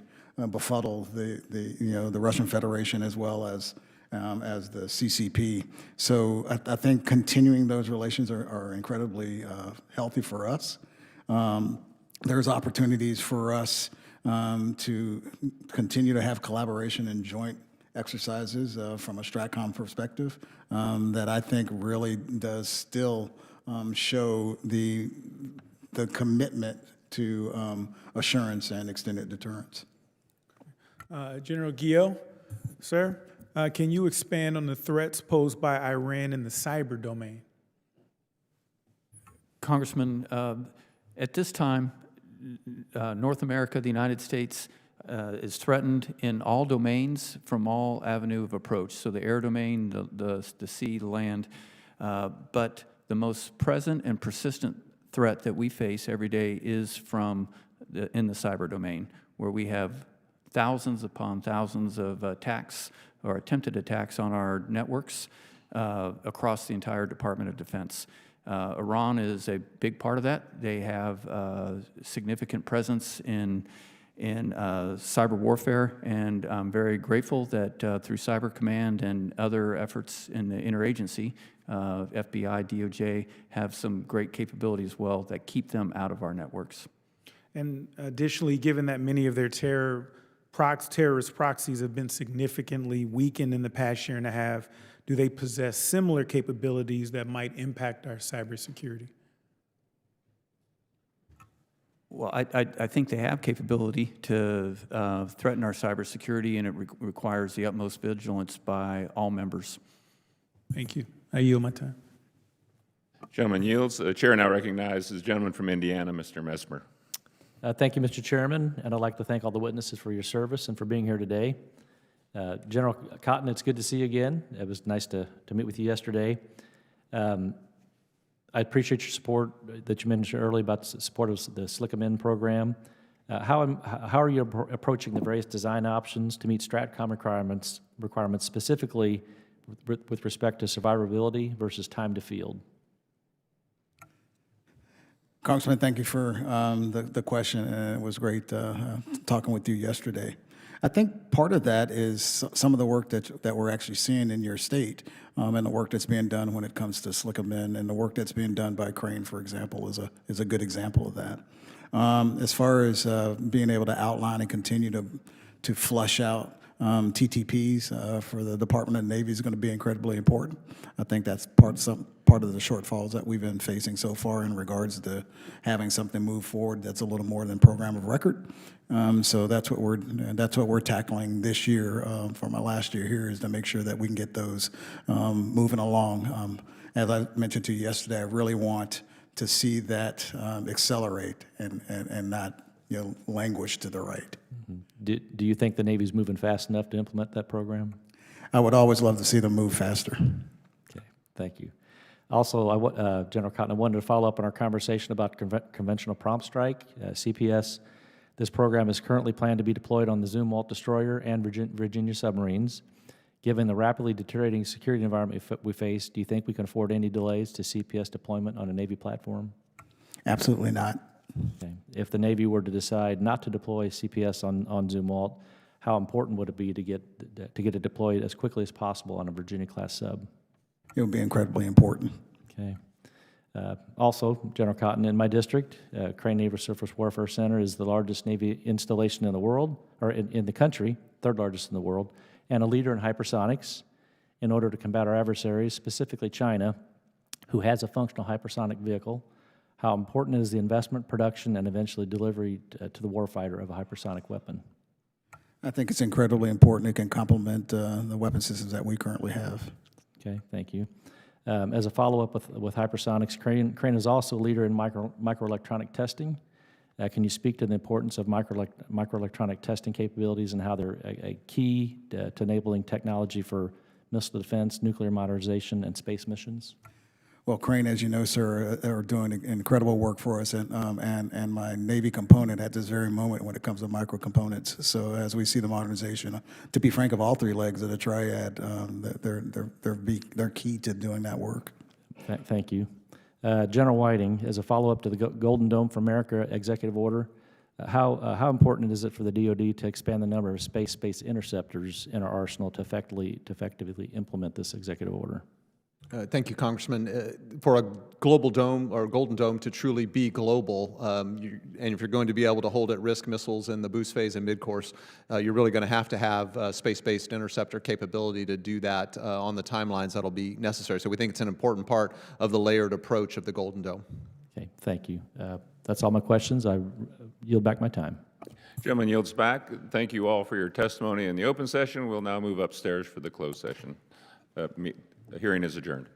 D: befuddle the Russian Federation as well as the CCP. So I think continuing those relations are incredibly healthy for us. There's opportunities for us to continue to have collaboration and joint exercises from a STRATCOM perspective that I think really does still show the the commitment to assurance and extended deterrence.
P: General Guillot, sir, can you expand on the threats posed by Iran in the cyber domain?
F: Congressman, at this time, North America, the United States, is threatened in all domains from all avenue of approach. So the air domain, the sea, the land. But the most present and persistent threat that we face every day is from in the cyber domain, where we have thousands upon thousands of attacks or attempted attacks on our networks across the entire Department of Defense. Iran is a big part of that. They have significant presence in cyber warfare, and I'm very grateful that through Cyber Command and other efforts in the interagency, FBI, DOJ have some great capabilities as well that keep them out of our networks.
P: And additionally, given that many of their terrorist proxies have been significantly weakened in the past year and a half, do they possess similar capabilities that might impact our cybersecurity?
F: Well, I think they have capability to threaten our cybersecurity, and it requires the utmost vigilance by all members.
P: Thank you. I yield my time.
A: Gentleman yields. The chair now recognizes the gentleman from Indiana, Mr. Mesmer.
Q: Thank you, Mr. Chairman, and I'd like to thank all the witnesses for your service and for being here today. General Cotton, it's good to see you again. It was nice to meet with you yesterday. I appreciate your support that you mentioned earlier about the support of the SLCM program. How are you approaching the various design options to meet STRATCOM requirements specifically with respect to survivability versus time to field?
D: Congressman, thank you for the question, and it was great talking with you yesterday. I think part of that is some of the work that we're actually seeing in your state, and the work that's being done when it comes to SLCM, and the work that's being done by Crane, for example, is a good example of that. As far as being able to outline and continue to flush out TTPs for the Department of the Navy is going to be incredibly important. I think that's part of the shortfalls that we've been facing so far in regards to having something move forward that's a little more than program of record. So that's what we're tackling this year. For my last year here is to make sure that we can get those moving along. As I mentioned to you yesterday, I really want to see that accelerate and not languish to the right.
Q: Do you think the Navy's moving fast enough to implement that program?
D: I would always love to see them move faster.
Q: Okay, thank you. Also, General Cotton, I wanted to follow up on our conversation about conventional prompt strike, CPS. This program is currently planned to be deployed on the Zumwalt destroyer and Virginia submarines. Given the rapidly deteriorating security environment we face, do you think we can afford any delays to CPS deployment on a Navy platform?
D: Absolutely not.
Q: Okay. If the Navy were to decide not to deploy CPS on Zumwalt, how important would it be to get it deployed as quickly as possible on a Virginia-class sub?
D: It would be incredibly important.
Q: Okay. Also, General Cotton, in my district, Crane Naval Surface Warfare Center is the largest Navy installation in the world, or in the country, third largest in the world, and a leader in hypersonics. In order to combat our adversaries, specifically China, who has a functional hypersonic vehicle, how important is the investment, production, and eventually delivery to the warfighter of a hypersonic weapon?
D: I think it's incredibly important. It can complement the weapon systems that we currently have.
Q: Okay, thank you. As a follow-up with hypersonics, Crane is also a leader in microelectronic testing. Can you speak to the importance of microelectronic testing capabilities and how they're a key to enabling technology for missile defense, nuclear modernization, and space missions?
D: Well, Crane, as you know, sir, are doing incredible work for us, and my Navy component at this very moment when it comes to micro components. So as we see the modernization, to be frank, of all three legs of the triad, they're key to doing that work.
Q: Thank you. General Whiting, as a follow-up to the Golden Dome for America executive order, how important is it for the DoD to expand the number of space-based interceptors in our arsenal to effectively implement this executive order?
E: Thank you, Congressman. For a global dome or Golden Dome to truly be global, and if you're going to be able to hold at-risk missiles in the boost phase and mid-course, you're really going to have space-based interceptor capability to do that on the timelines that'll be necessary. So we think it's an important part of the layered approach of the Golden Dome.
Q: Okay, thank you. That's all my questions. I yield back my time.
A: Gentleman yields back. Thank you all for your testimony in the open session. We'll now move upstairs for the closed session. The hearing is adjourned.